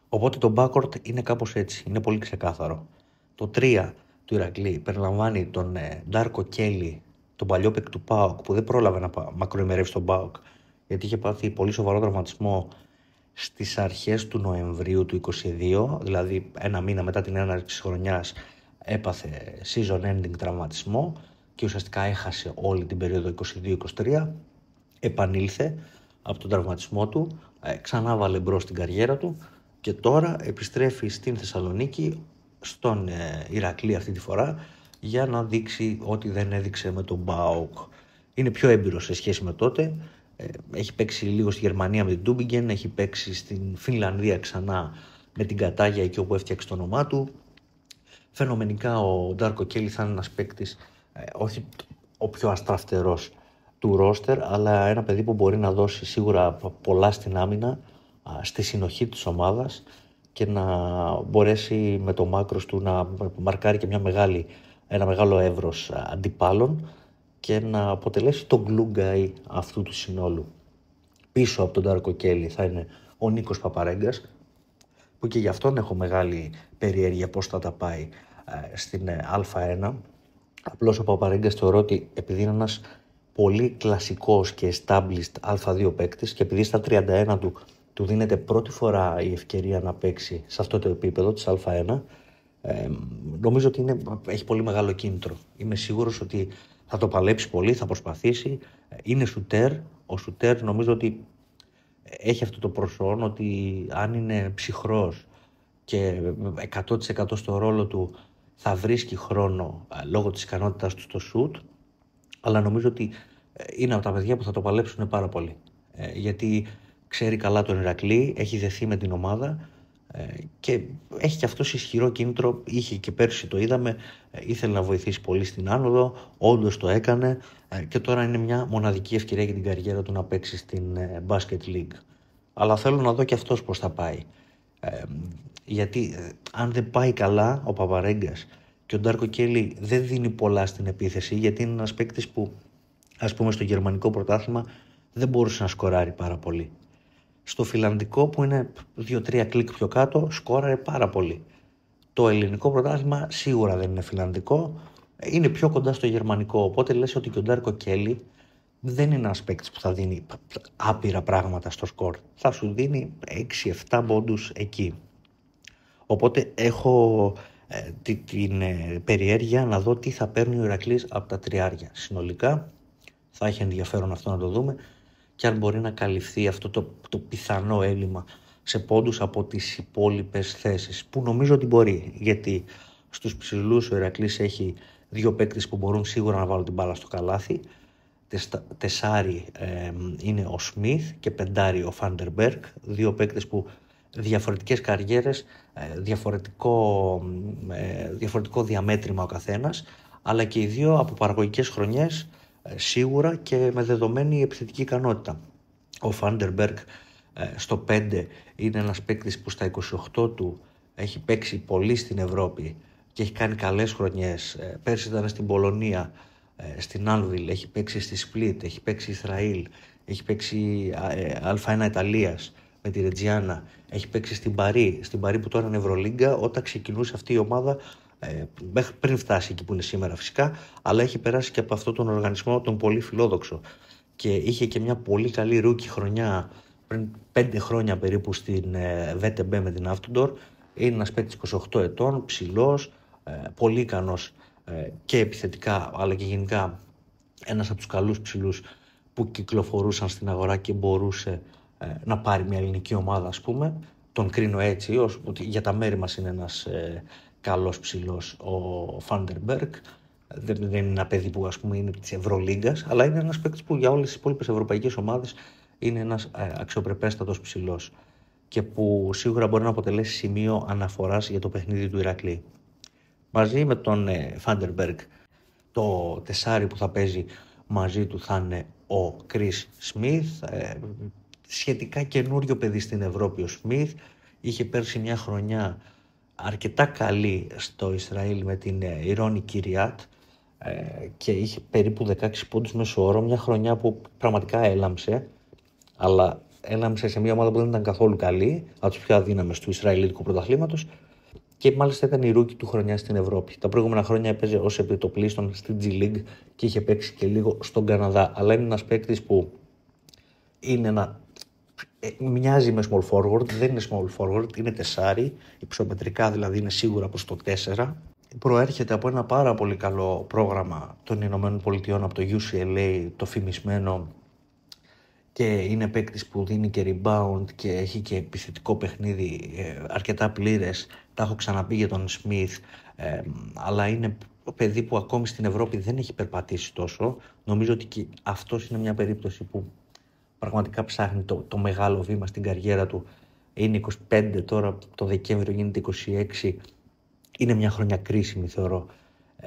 Οπότε το backcourt είναι κάπως έτσι, είναι πολύ ξεκάθαρο. Το 3 του Ηρακλή περιλαμβάνει τον Ντάρκο Κέλλη, τον παλιό παίκτη του ΠΑΟΚ, που δεν πρόλαβε να μακροημερεύσει τον ΠΑΟΚ, γιατί είχε πάθει πολύ σοβαρό τραυματισμό στις αρχές του Νοεμβρίου του 2022, δηλαδή 1 μήνα μετά την έναρξη της χρονιάς έπαθε season ending τραυματισμό και ουσιαστικά έχασε όλη την περίοδο 22-23, επανήλθε από τον τραυματισμό του, ξανά βάλε μπρος την καριέρα του και τώρα επιστρέφει στην Θεσσαλονίκη, στον Ηρακλή αυτή τη φορά, για να δείξει ότι δεν έδειξε με τον ΠΑΟΚ. Είναι πιο έμπειρος σε σχέση με τότε. Έχει παίξει λίγο στη Γερμανία με την Τούμπιγκεν, έχει παίξει στην Φινλανδία ξανά με την Κατάγια, εκεί όπου έφτιαξε το όνομά του. Φαινομενικά ο Ντάρκο Κέλλη θα είναι ένας παίκτης, όχι ο πιο αστραφτερός του ρόστερ, αλλά ένα παιδί που μπορεί να δώσει σίγουρα πολλά στην άμυνα, στη συνοχή της ομάδας, και να μπορέσει με το μάκρος του να μαρκάρει και ένα μεγάλο εύρος αντιπάλων και να αποτελέσει το glue guy αυτού του συνόλου. Πίσω από τον Ντάρκο Κέλλη θα είναι ο Νίκος Παπαρέγκας, που και γι' αυτόν έχω μεγάλη περιέργεια πώς θα τα πάει στην Α1. Απλώς ο Παπαρέγκας θεωρώ ότι επειδή είναι ένας πολύ κλασικός και established Α2 παίκτης και επειδή στα 31 του δίνεται πρώτη φορά η ευκαιρία να παίξει σε αυτό το επίπεδο της Α1, νομίζω ότι έχει πολύ μεγάλο κίνητρο. Είμαι σίγουρος ότι θα το παλέψει πολύ, θα προσπαθήσει. Είναι σουτέρ. Ο σουτέρ νομίζω ότι έχει αυτό το προσόν, ότι αν είναι ψυχρός και 100% στο ρόλο του θα βρίσκει χρόνο λόγω της ικανότητας του στο σουτ, αλλά νομίζω ότι είναι από τα παιδιά που θα το παλέψουν πάρα πολύ. Γιατί ξέρει καλά τον Ηρακλή, έχει δεθεί με την ομάδα και έχει και αυτός ισχυρό κίνητρο. Είχε και πέρσι, το είδαμε, ήθελε να βοηθήσει πολύ στην άνοδο, όντως το έκανε και τώρα είναι μια μοναδική ευκαιρία για την καριέρα του να παίξει στην Basket League. Αλλά θέλω να δω και αυτός πώς θα πάει. Γιατί αν δεν πάει καλά ο Παπαρέγκας και ο Ντάρκο Κέλλη δεν δίνει πολλά στην επίθεση, γιατί είναι ένας παίκτης που, ας πούμε, στο γερμανικό πρωτάθλημα δεν μπορούσε να σκοράρει πάρα πολύ. Στο φιλανδικό, που είναι 2-3 κλικ πιο κάτω, σκόραρε πάρα πολύ. Το ελληνικό πρωτάθλημα σίγουρα δεν είναι φιλανδικό, είναι πιο κοντά στο γερμανικό. Οπότε λες ότι και ο Ντάρκο Κέλλη δεν είναι ένας παίκτης που θα δίνει άπειρα πράγματα στο σκορ. Θα σου δίνει 6-7 πόντους εκεί. Οπότε έχω την περιέργεια να δω τι θα παίρνει ο Ηρακλής από τα τριάρια. Συνολικά θα έχει ενδιαφέρον αυτό να το δούμε και αν μπορεί να καλυφθεί αυτό το πιθανό έλλειμμα σε πόντους από τις υπόλοιπες θέσεις, που νομίζω ότι μπορεί, γιατί στους ψηλούς ο Ηρακλής έχει δύο παίκτες που μπορούν σίγουρα να βάλουν την μπάλα στο καλάθι. Τεσάρι είναι ο Σμιθ και πεντάρι ο Φάντερμπεργκ, δύο παίκτες που διαφορετικές καριέρες, διαφορετικό διαμέτρημα ο καθένας, αλλά και οι δύο από παραγωγικές χρονιές σίγουρα και με δεδομένη επιθετική ικανότητα. Ο Φάντερμπεργκ στο 5 είναι ένας παίκτης που στα 28 του έχει παίξει πολύ στην Ευρώπη και έχει κάνει καλές χρονιές. Πέρσι ήταν στην Πολωνία, στην Άνβιλ, έχει παίξει στη Σπλίτ, έχει παίξει Ισραήλ, έχει παίξει Α1 Ιταλίας με τη Ρετζιάννα, έχει παίξει στην Παρί που τώρα είναι Ευρωλίγκα, όταν ξεκινούσε αυτή η ομάδα, μέχρι πριν φτάσει εκεί που είναι σήμερα φυσικά, αλλά έχει περάσει και από αυτόν τον οργανισμό τον πολύ φιλόδοξο και είχε και μια πολύ καλή ρούκι χρονιά πριν 5 χρόνια περίπου στην VTB με την Outdoor. Είναι ένας παίκτης 28 ετών, ψηλός, πολύ ικανός και επιθετικά αλλά και γενικά ένας από τους καλούς ψηλούς που κυκλοφορούσαν στην αγορά και μπορούσε να πάρει μια ελληνική ομάδα, ας πούμε. Τον κρίνω έτσι, ότι για τα μέρη μας είναι ένας καλός ψηλός ο Φάντερμπεργκ. Δεν είναι ένα παιδί που, ας πούμε, είναι της Ευρωλίγκας, αλλά είναι ένας παίκτης που για όλες τις υπόλοιπες ευρωπαϊκές ομάδες είναι ένας αξιοπρεπέστατος ψηλός και που σίγουρα μπορεί να αποτελέσει σημείο αναφοράς για το παιχνίδι του Ηρακλή. Μαζί με τον Φάντερμπεργκ, το τεσάρι που θα παίζει μαζί του θα είναι ο Κρίς Σμιθ, σχετικά καινούριο παιδί στην Ευρώπη ο Σμιθ. Είχε πέρσει μια χρονιά αρκετά καλή στο Ισραήλ με την Ιρώνη Κυριάτ και είχε περίπου 16 πόντους μέσο όρο, μια χρονιά που πραγματικά έλαμψε, αλλά έλαμψε σε μια ομάδα που δεν ήταν καθόλου καλή, από τους πιο αδύναμες του Ισραηλίτικου πρωταθλήματος, και μάλιστα ήταν η ρούκι του χρονιά στην Ευρώπη. Τα προηγούμενα χρόνια έπαιζε ως επιτοπλίστων στην G League και είχε παίξει και λίγο στον Καναδά, αλλά είναι ένας παίκτης που μοιάζει με small forward, δεν είναι small forward, είναι τεσάρι, υψομετρικά δηλαδή είναι σίγουρα προς το 4. Προέρχεται από ένα πάρα πολύ καλό πρόγραμμα των Ηνωμένων Πολιτειών, από το UCLA, το φημισμένο, και είναι παίκτης που δίνει και rebound και έχει και επιθετικό παιχνίδι αρκετά πλήρες. Τα έχω ξαναπεί για τον Smith, αλλά είναι παιδί που ακόμη στην Ευρώπη δεν έχει περπατήσει τόσο. Νομίζω ότι και αυτός είναι μια περίπτωση που πραγματικά ψάχνει το μεγάλο βήμα στην καριέρα του. Είναι 25 τώρα, το Δεκέμβριο γίνεται 26. Είναι μια χρονιά κρίσιμη, θεωρώ,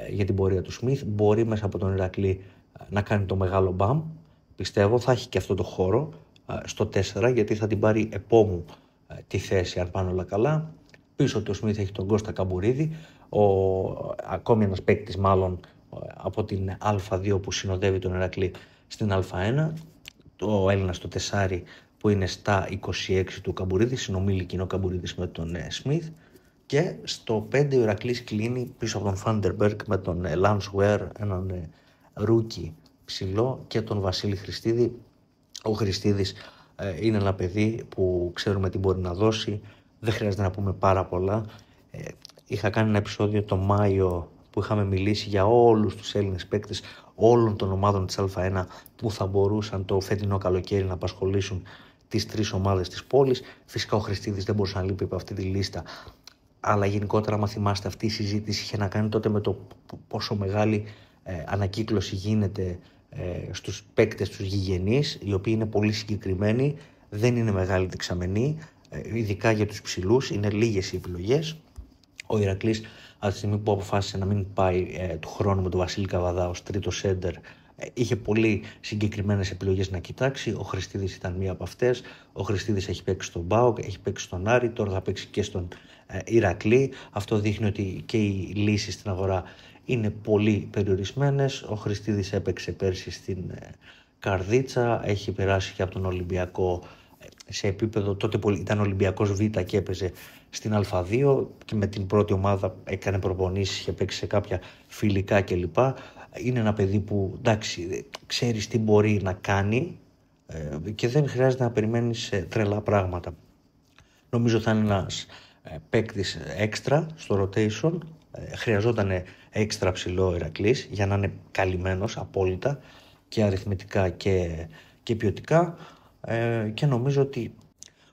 για την πορεία του Smith. Μπορεί μέσα από τον Ηρακλή να κάνει το μεγάλο μπαμ. Πιστεύω θα έχει και αυτό το χώρο στο 4, γιατί θα την πάρει επόμου τη θέση αν πάνε όλα καλά. Πίσω του ο Smith έχει τον Κώστα Καμπουρίδη, ακόμη ένας παίκτης μάλλον από την Α2 που συνοδεύει τον Ηρακλή στην Α1. Ο Έλληνας στο 4 που είναι στα 26 του Καμπουρίδη, συνομήλικη είναι ο Καμπουρίδης με τον Smith. Και στο 5 ο Ηρακλής κλείνει πίσω από τον Φάντερμπεργκ με τον Lance Ware, έναν ρούκι ψηλό, και τον Βασίλη Χριστίδη. Ο Χριστίδης είναι ένα παιδί που ξέρουμε τι μπορεί να δώσει, δεν χρειάζεται να πούμε πάρα πολλά. Είχα κάνει ένα επεισόδιο το Μάιο που είχαμε μιλήσει για όλους τους Έλληνες παίκτες όλων των ομάδων της Α1 που θα μπορούσαν το φετινό καλοκαίρι να απασχολήσουν τις 3 ομάδες της πόλης. Φυσικά ο Χριστίδης δεν μπορούσε να λείπει από αυτή τη λίστα, αλλά γενικότερα, άμα θυμάστε, αυτή η συζήτηση είχε να κάνει τότε με το πόσο μεγάλη ανακύκλωση γίνεται στους παίκτες, τους γηγενείς, οι οποίοι είναι πολύ συγκεκριμένοι, δεν είναι μεγάλη δεξαμενή, ειδικά για τους ψηλούς, είναι λίγες οι επιλογές. Ο Ηρακλής, από τη στιγμή που αποφάσισε να μην πάει του χρόνου με τον Βασίλη Καβαδά ως τρίτο σέντερ, είχε πολύ συγκεκριμένες επιλογές να κοιτάξει. Ο Χριστίδης ήταν μία από αυτές. Ο Χριστίδης έχει παίξει στον ΠΑΟΚ, έχει παίξει στον Άρη, τώρα θα παίξει και στον Ηρακλή. Αυτό δείχνει ότι και οι λύσεις στην αγορά είναι πολύ περιορισμένες. Ο Χριστίδης έπαιξε πέρσι στην Καρδίτσα, έχει περάσει και από τον Ολυμπιακό σε επίπεδο, τότε ήταν Ολυμπιακός Β και έπαιζε στην Α2 και με την πρώτη ομάδα έκανε προπονήσεις, είχε παίξει σε κάποια φιλικά κλπ. Είναι ένα παιδί που εντάξει, ξέρεις τι μπορεί να κάνει και δεν χρειάζεται να περιμένεις τρελά πράγματα. Νομίζω θα είναι ένας παίκτης έξτρα στο rotation. Χρειαζόταν έξτρα ψηλό ο Ηρακλής για να είναι καλυμμένος απόλυτα και αριθμητικά και ποιοτικά, και νομίζω ότι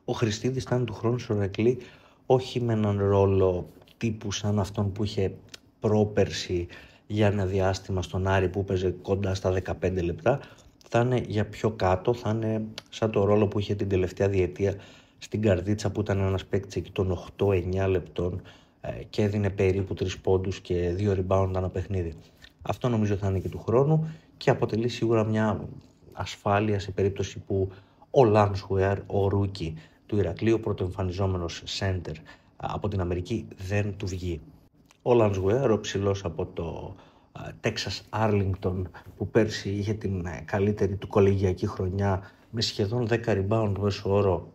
ο Χριστίδης θα είναι του χρόνου στο Ηρακλή όχι με έναν ρόλο τύπου σαν αυτόν που είχε πρόπερση για ένα διάστημα στον Άρη που παίζε κοντά στα 15 λεπτά. Θα είναι για πιο κάτω, θα είναι σαν το ρόλο που είχε την τελευταία διετία στην Καρδίτσα, που ήταν ένας παίκτης εκεί των 8-9 λεπτών και έδινε περίπου 3 πόντους και 2 rebound ανά παιχνίδι. Αυτό νομίζω θα είναι και του χρόνου και αποτελεί σίγουρα μια ασφάλεια σε περίπτωση που ο Λάνσουερ, ο ρούκι του Ηρακλείου, ο πρωτοεμφανιζόμενος center από την Αμερική, δεν του βγει. Ο Λάνσουερ, ο ψηλός από το Texas Arlington, που πέρσι είχε την καλύτερη του κολεγιακή χρονιά με σχεδόν 10 rebound μέσο όρο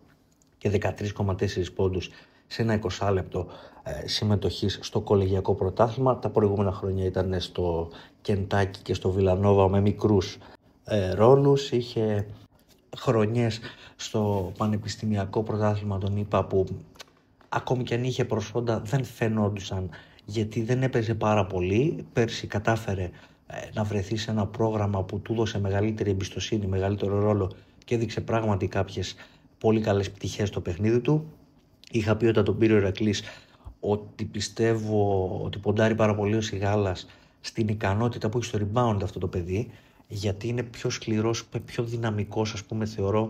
και 13,4 πόντους σε ένα 20 λεπτό συμμετοχής στο κολεγιακό πρωτάθλημα. Τα προηγούμενα χρόνια ήταν στο Κεντάκι και στο Βιλανόβα με μικρούς ρόλους. Είχε χρονιές στο πανεπιστημιακό πρωτάθλημα των ΗΠΑ που ακόμη και αν είχε προσόντα δεν φαινόντουσαν, γιατί δεν έπαιζε πάρα πολύ. Πέρσι κατάφερε να βρεθεί σε ένα πρόγραμμα που του δώσε μεγαλύτερη εμπιστοσύνη, μεγαλύτερο ρόλο και έδειξε πράγματι κάποιες πολύ καλές πτυχές στο παιχνίδι του. Είχα πει όταν τον πήρε ο Ηρακλής ότι πιστεύω ότι ποντάρει πάρα πολύ ο Σιγάλας στην ικανότητα που έχει στο rebound αυτό το παιδί, γιατί είναι πιο σκληρός, πιο δυναμικός, ας πούμε, θεωρώ,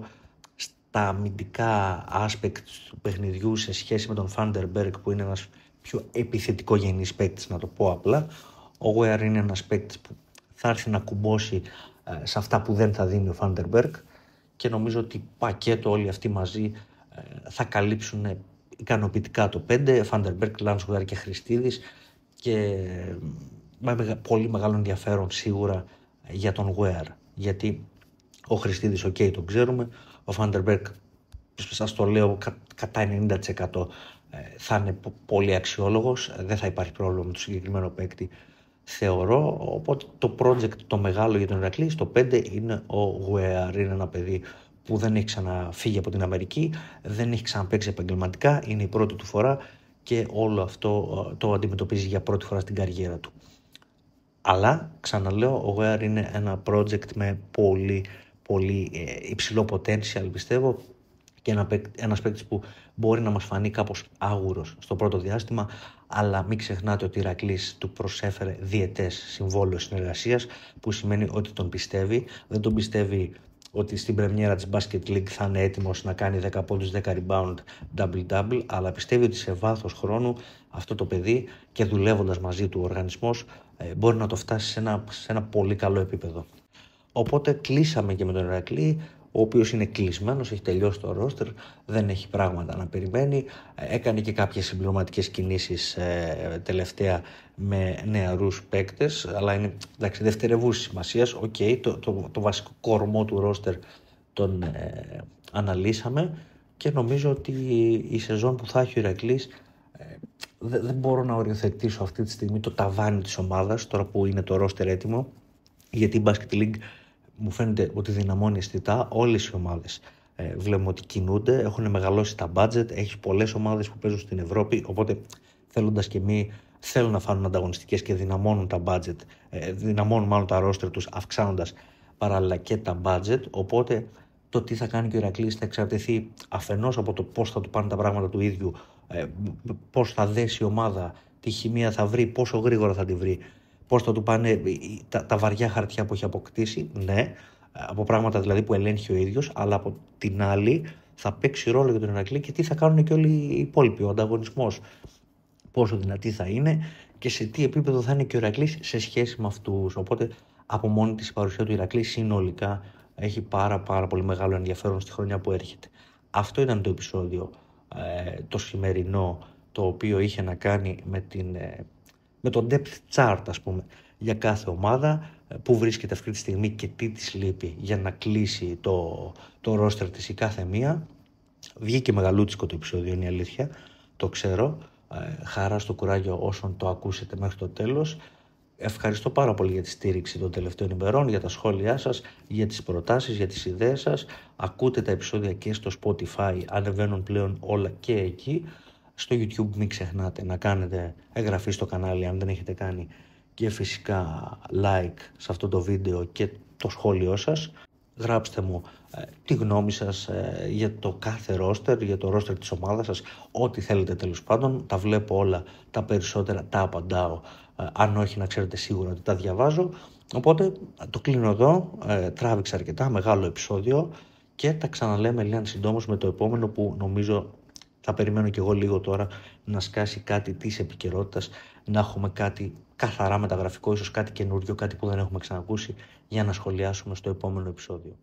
στα αμυντικά aspect του παιχνιδιού σε σχέση με τον Φάντερμπεργκ, που είναι ένας πιο επιθετικογενής παίκτης, να το πω απλά. Ο Γουέαρ είναι ένας παίκτης που θα έρθει να κουμπώσει σε αυτά που δεν θα δίνει ο Φάντερμπεργκ και νομίζω ότι πακέτο όλοι αυτοί μαζί θα καλύψουν ικανοποιητικά το 5, Φάντερμπεργκ, Λάνσουερ και Χριστίδης, και με πολύ μεγάλο ενδιαφέρον σίγουρα για τον Γουέαρ, γιατί ο Χριστίδης τον ξέρουμε, ο Φάντερμπεργκ, σας το λέω, κατά 90% θα είναι πολύ αξιόλογος, δεν θα υπάρχει πρόβλημα με το συγκεκριμένο παίκτη, θεωρώ. Οπότε το project το μεγάλο για τον Ηρακλή στο 5 είναι ο Γουέαρ. Είναι ένα παιδί που δεν έχει ξαναφύγει από την Αμερική, δεν έχει ξαναπαίξει επαγγελματικά, είναι η πρώτη του φορά και όλο αυτό το αντιμετωπίζει για πρώτη φορά στην καριέρα του. Αλλά, ξαναλέω, ο Γουέαρ είναι ένα project με πολύ υψηλό potential, πιστεύω, και ένας παίκτης που μπορεί να μας φανεί κάπως άγουρος στο πρώτο διάστημα, αλλά μην ξεχνάτε ότι ο Ηρακλής του προσέφερε διετές συμβόλαιο συνεργασίας, που σημαίνει ότι τον πιστεύει. Δεν τον πιστεύει ότι στην πρεμιέρα της Basket League θα είναι έτοιμος να κάνει 10 πόντους, 10 rebound, double-double, αλλά πιστεύει ότι σε βάθος χρόνου αυτό το παιδί, και δουλεύοντας μαζί του ο οργανισμός, μπορεί να το φτάσει σε ένα πολύ καλό επίπεδο. Οπότε κλείσαμε και με τον Ηρακλή, ο οποίος είναι κλεισμένος, έχει τελειώσει το ρόστερ, δεν έχει πράγματα να περιμένει. Έκανε και κάποιες συμπληρωματικές κινήσεις τελευταία με νεαρούς παίκτες, αλλά είναι δευτερευούσης σημασίας. Το βασικό κορμό του ρόστερ τον αναλύσαμε και νομίζω ότι η σεζόν που θα έχει ο Ηρακλής, δεν μπορώ να οριοθετήσω αυτή τη στιγμή το ταβάνι της ομάδας, τώρα που είναι το ρόστερ έτοιμο, γιατί η Basket League μου φαίνεται ότι δυναμώνει αισθητά. Όλες οι ομάδες βλέπουμε ότι κινούνται, έχουν μεγαλώσει τα budget, έχει πολλές ομάδες που παίζουν στην Ευρώπη, οπότε θέλοντας και μη θέλουν να φάνουν ανταγωνιστικές και δυναμώνουν τα budget, δυναμώνουν μάλλον τα roster τους, αυξάνοντας παράλληλα και τα budget. Οπότε το τι θα κάνει και ο Ηρακλής θα εξαρτηθεί αφενός από το πώς θα του πάνε τα πράγματα του ίδιου, πώς θα δέσει η ομάδα, τι χημεία θα βρει, πόσο γρήγορα θα τη βρει, πώς θα του πάνε τα βαριά χαρτιά που έχει αποκτήσει, ναι, από πράγματα δηλαδή που ελέγχει ο ίδιος, αλλά από την άλλη θα παίξει ρόλο για τον Ηρακλή και τι θα κάνουν και όλοι οι υπόλοιποι, ο ανταγωνισμός, πόσο δυνατή θα είναι και σε τι επίπεδο θα είναι και ο Ηρακλής σε σχέση με αυτούς. Οπότε από μόνη της η παρουσία του Ηρακλή συνολικά έχει πάρα πολύ μεγάλο ενδιαφέρον στη χρονιά που έρχεται. Αυτό ήταν το επεισόδιο το σημερινό, το οποίο είχε να κάνει με το depth chart, ας πούμε, για κάθε ομάδα, που βρίσκεται αυτή τη στιγμή και τι της λείπει για να κλείσει το roster της η κάθε μία. Βγήκε μεγαλούτσικο το επεισόδιο, είναι η αλήθεια, το ξέρω. Χαρά στο κουράγιο όσων το ακούσετε μέχρι το τέλος. Ευχαριστώ πάρα πολύ για τη στήριξη των τελευταίων ημερών, για τα σχόλιά σας, για τις προτάσεις, για τις ιδέες σας. Ακούτε τα επεισόδια και στο Spotify, ανεβαίνουν πλέον όλα και εκεί. Στο YouTube μην ξεχνάτε να κάνετε εγγραφή στο κανάλι αν δεν έχετε κάνει και φυσικά like σε αυτό το βίντεο και το σχόλιο σας. Γράψτε μου τη γνώμη σας για το κάθε ρόστερ, για το ρόστερ της ομάδας σας, ό,τι θέλετε τέλος πάντων. Τα βλέπω όλα, τα περισσότερα τα απαντάω, αν όχι να ξέρετε σίγουρα ότι τα διαβάζω. Οπότε το κλείνω εδώ, τράβηξα αρκετά, μεγάλο επεισόδιο και τα ξαναλέμε λίγαν συντόμως με το επόμενο που νομίζω θα περιμένω κι εγώ λίγο τώρα να σκάσει κάτι της επικαιρότητας, να έχουμε κάτι καθαρά μεταγραφικό, ίσως κάτι καινούριο, κάτι που δεν έχουμε ξανακούσει για να σχολιάσουμε στο επόμενο επεισόδιο.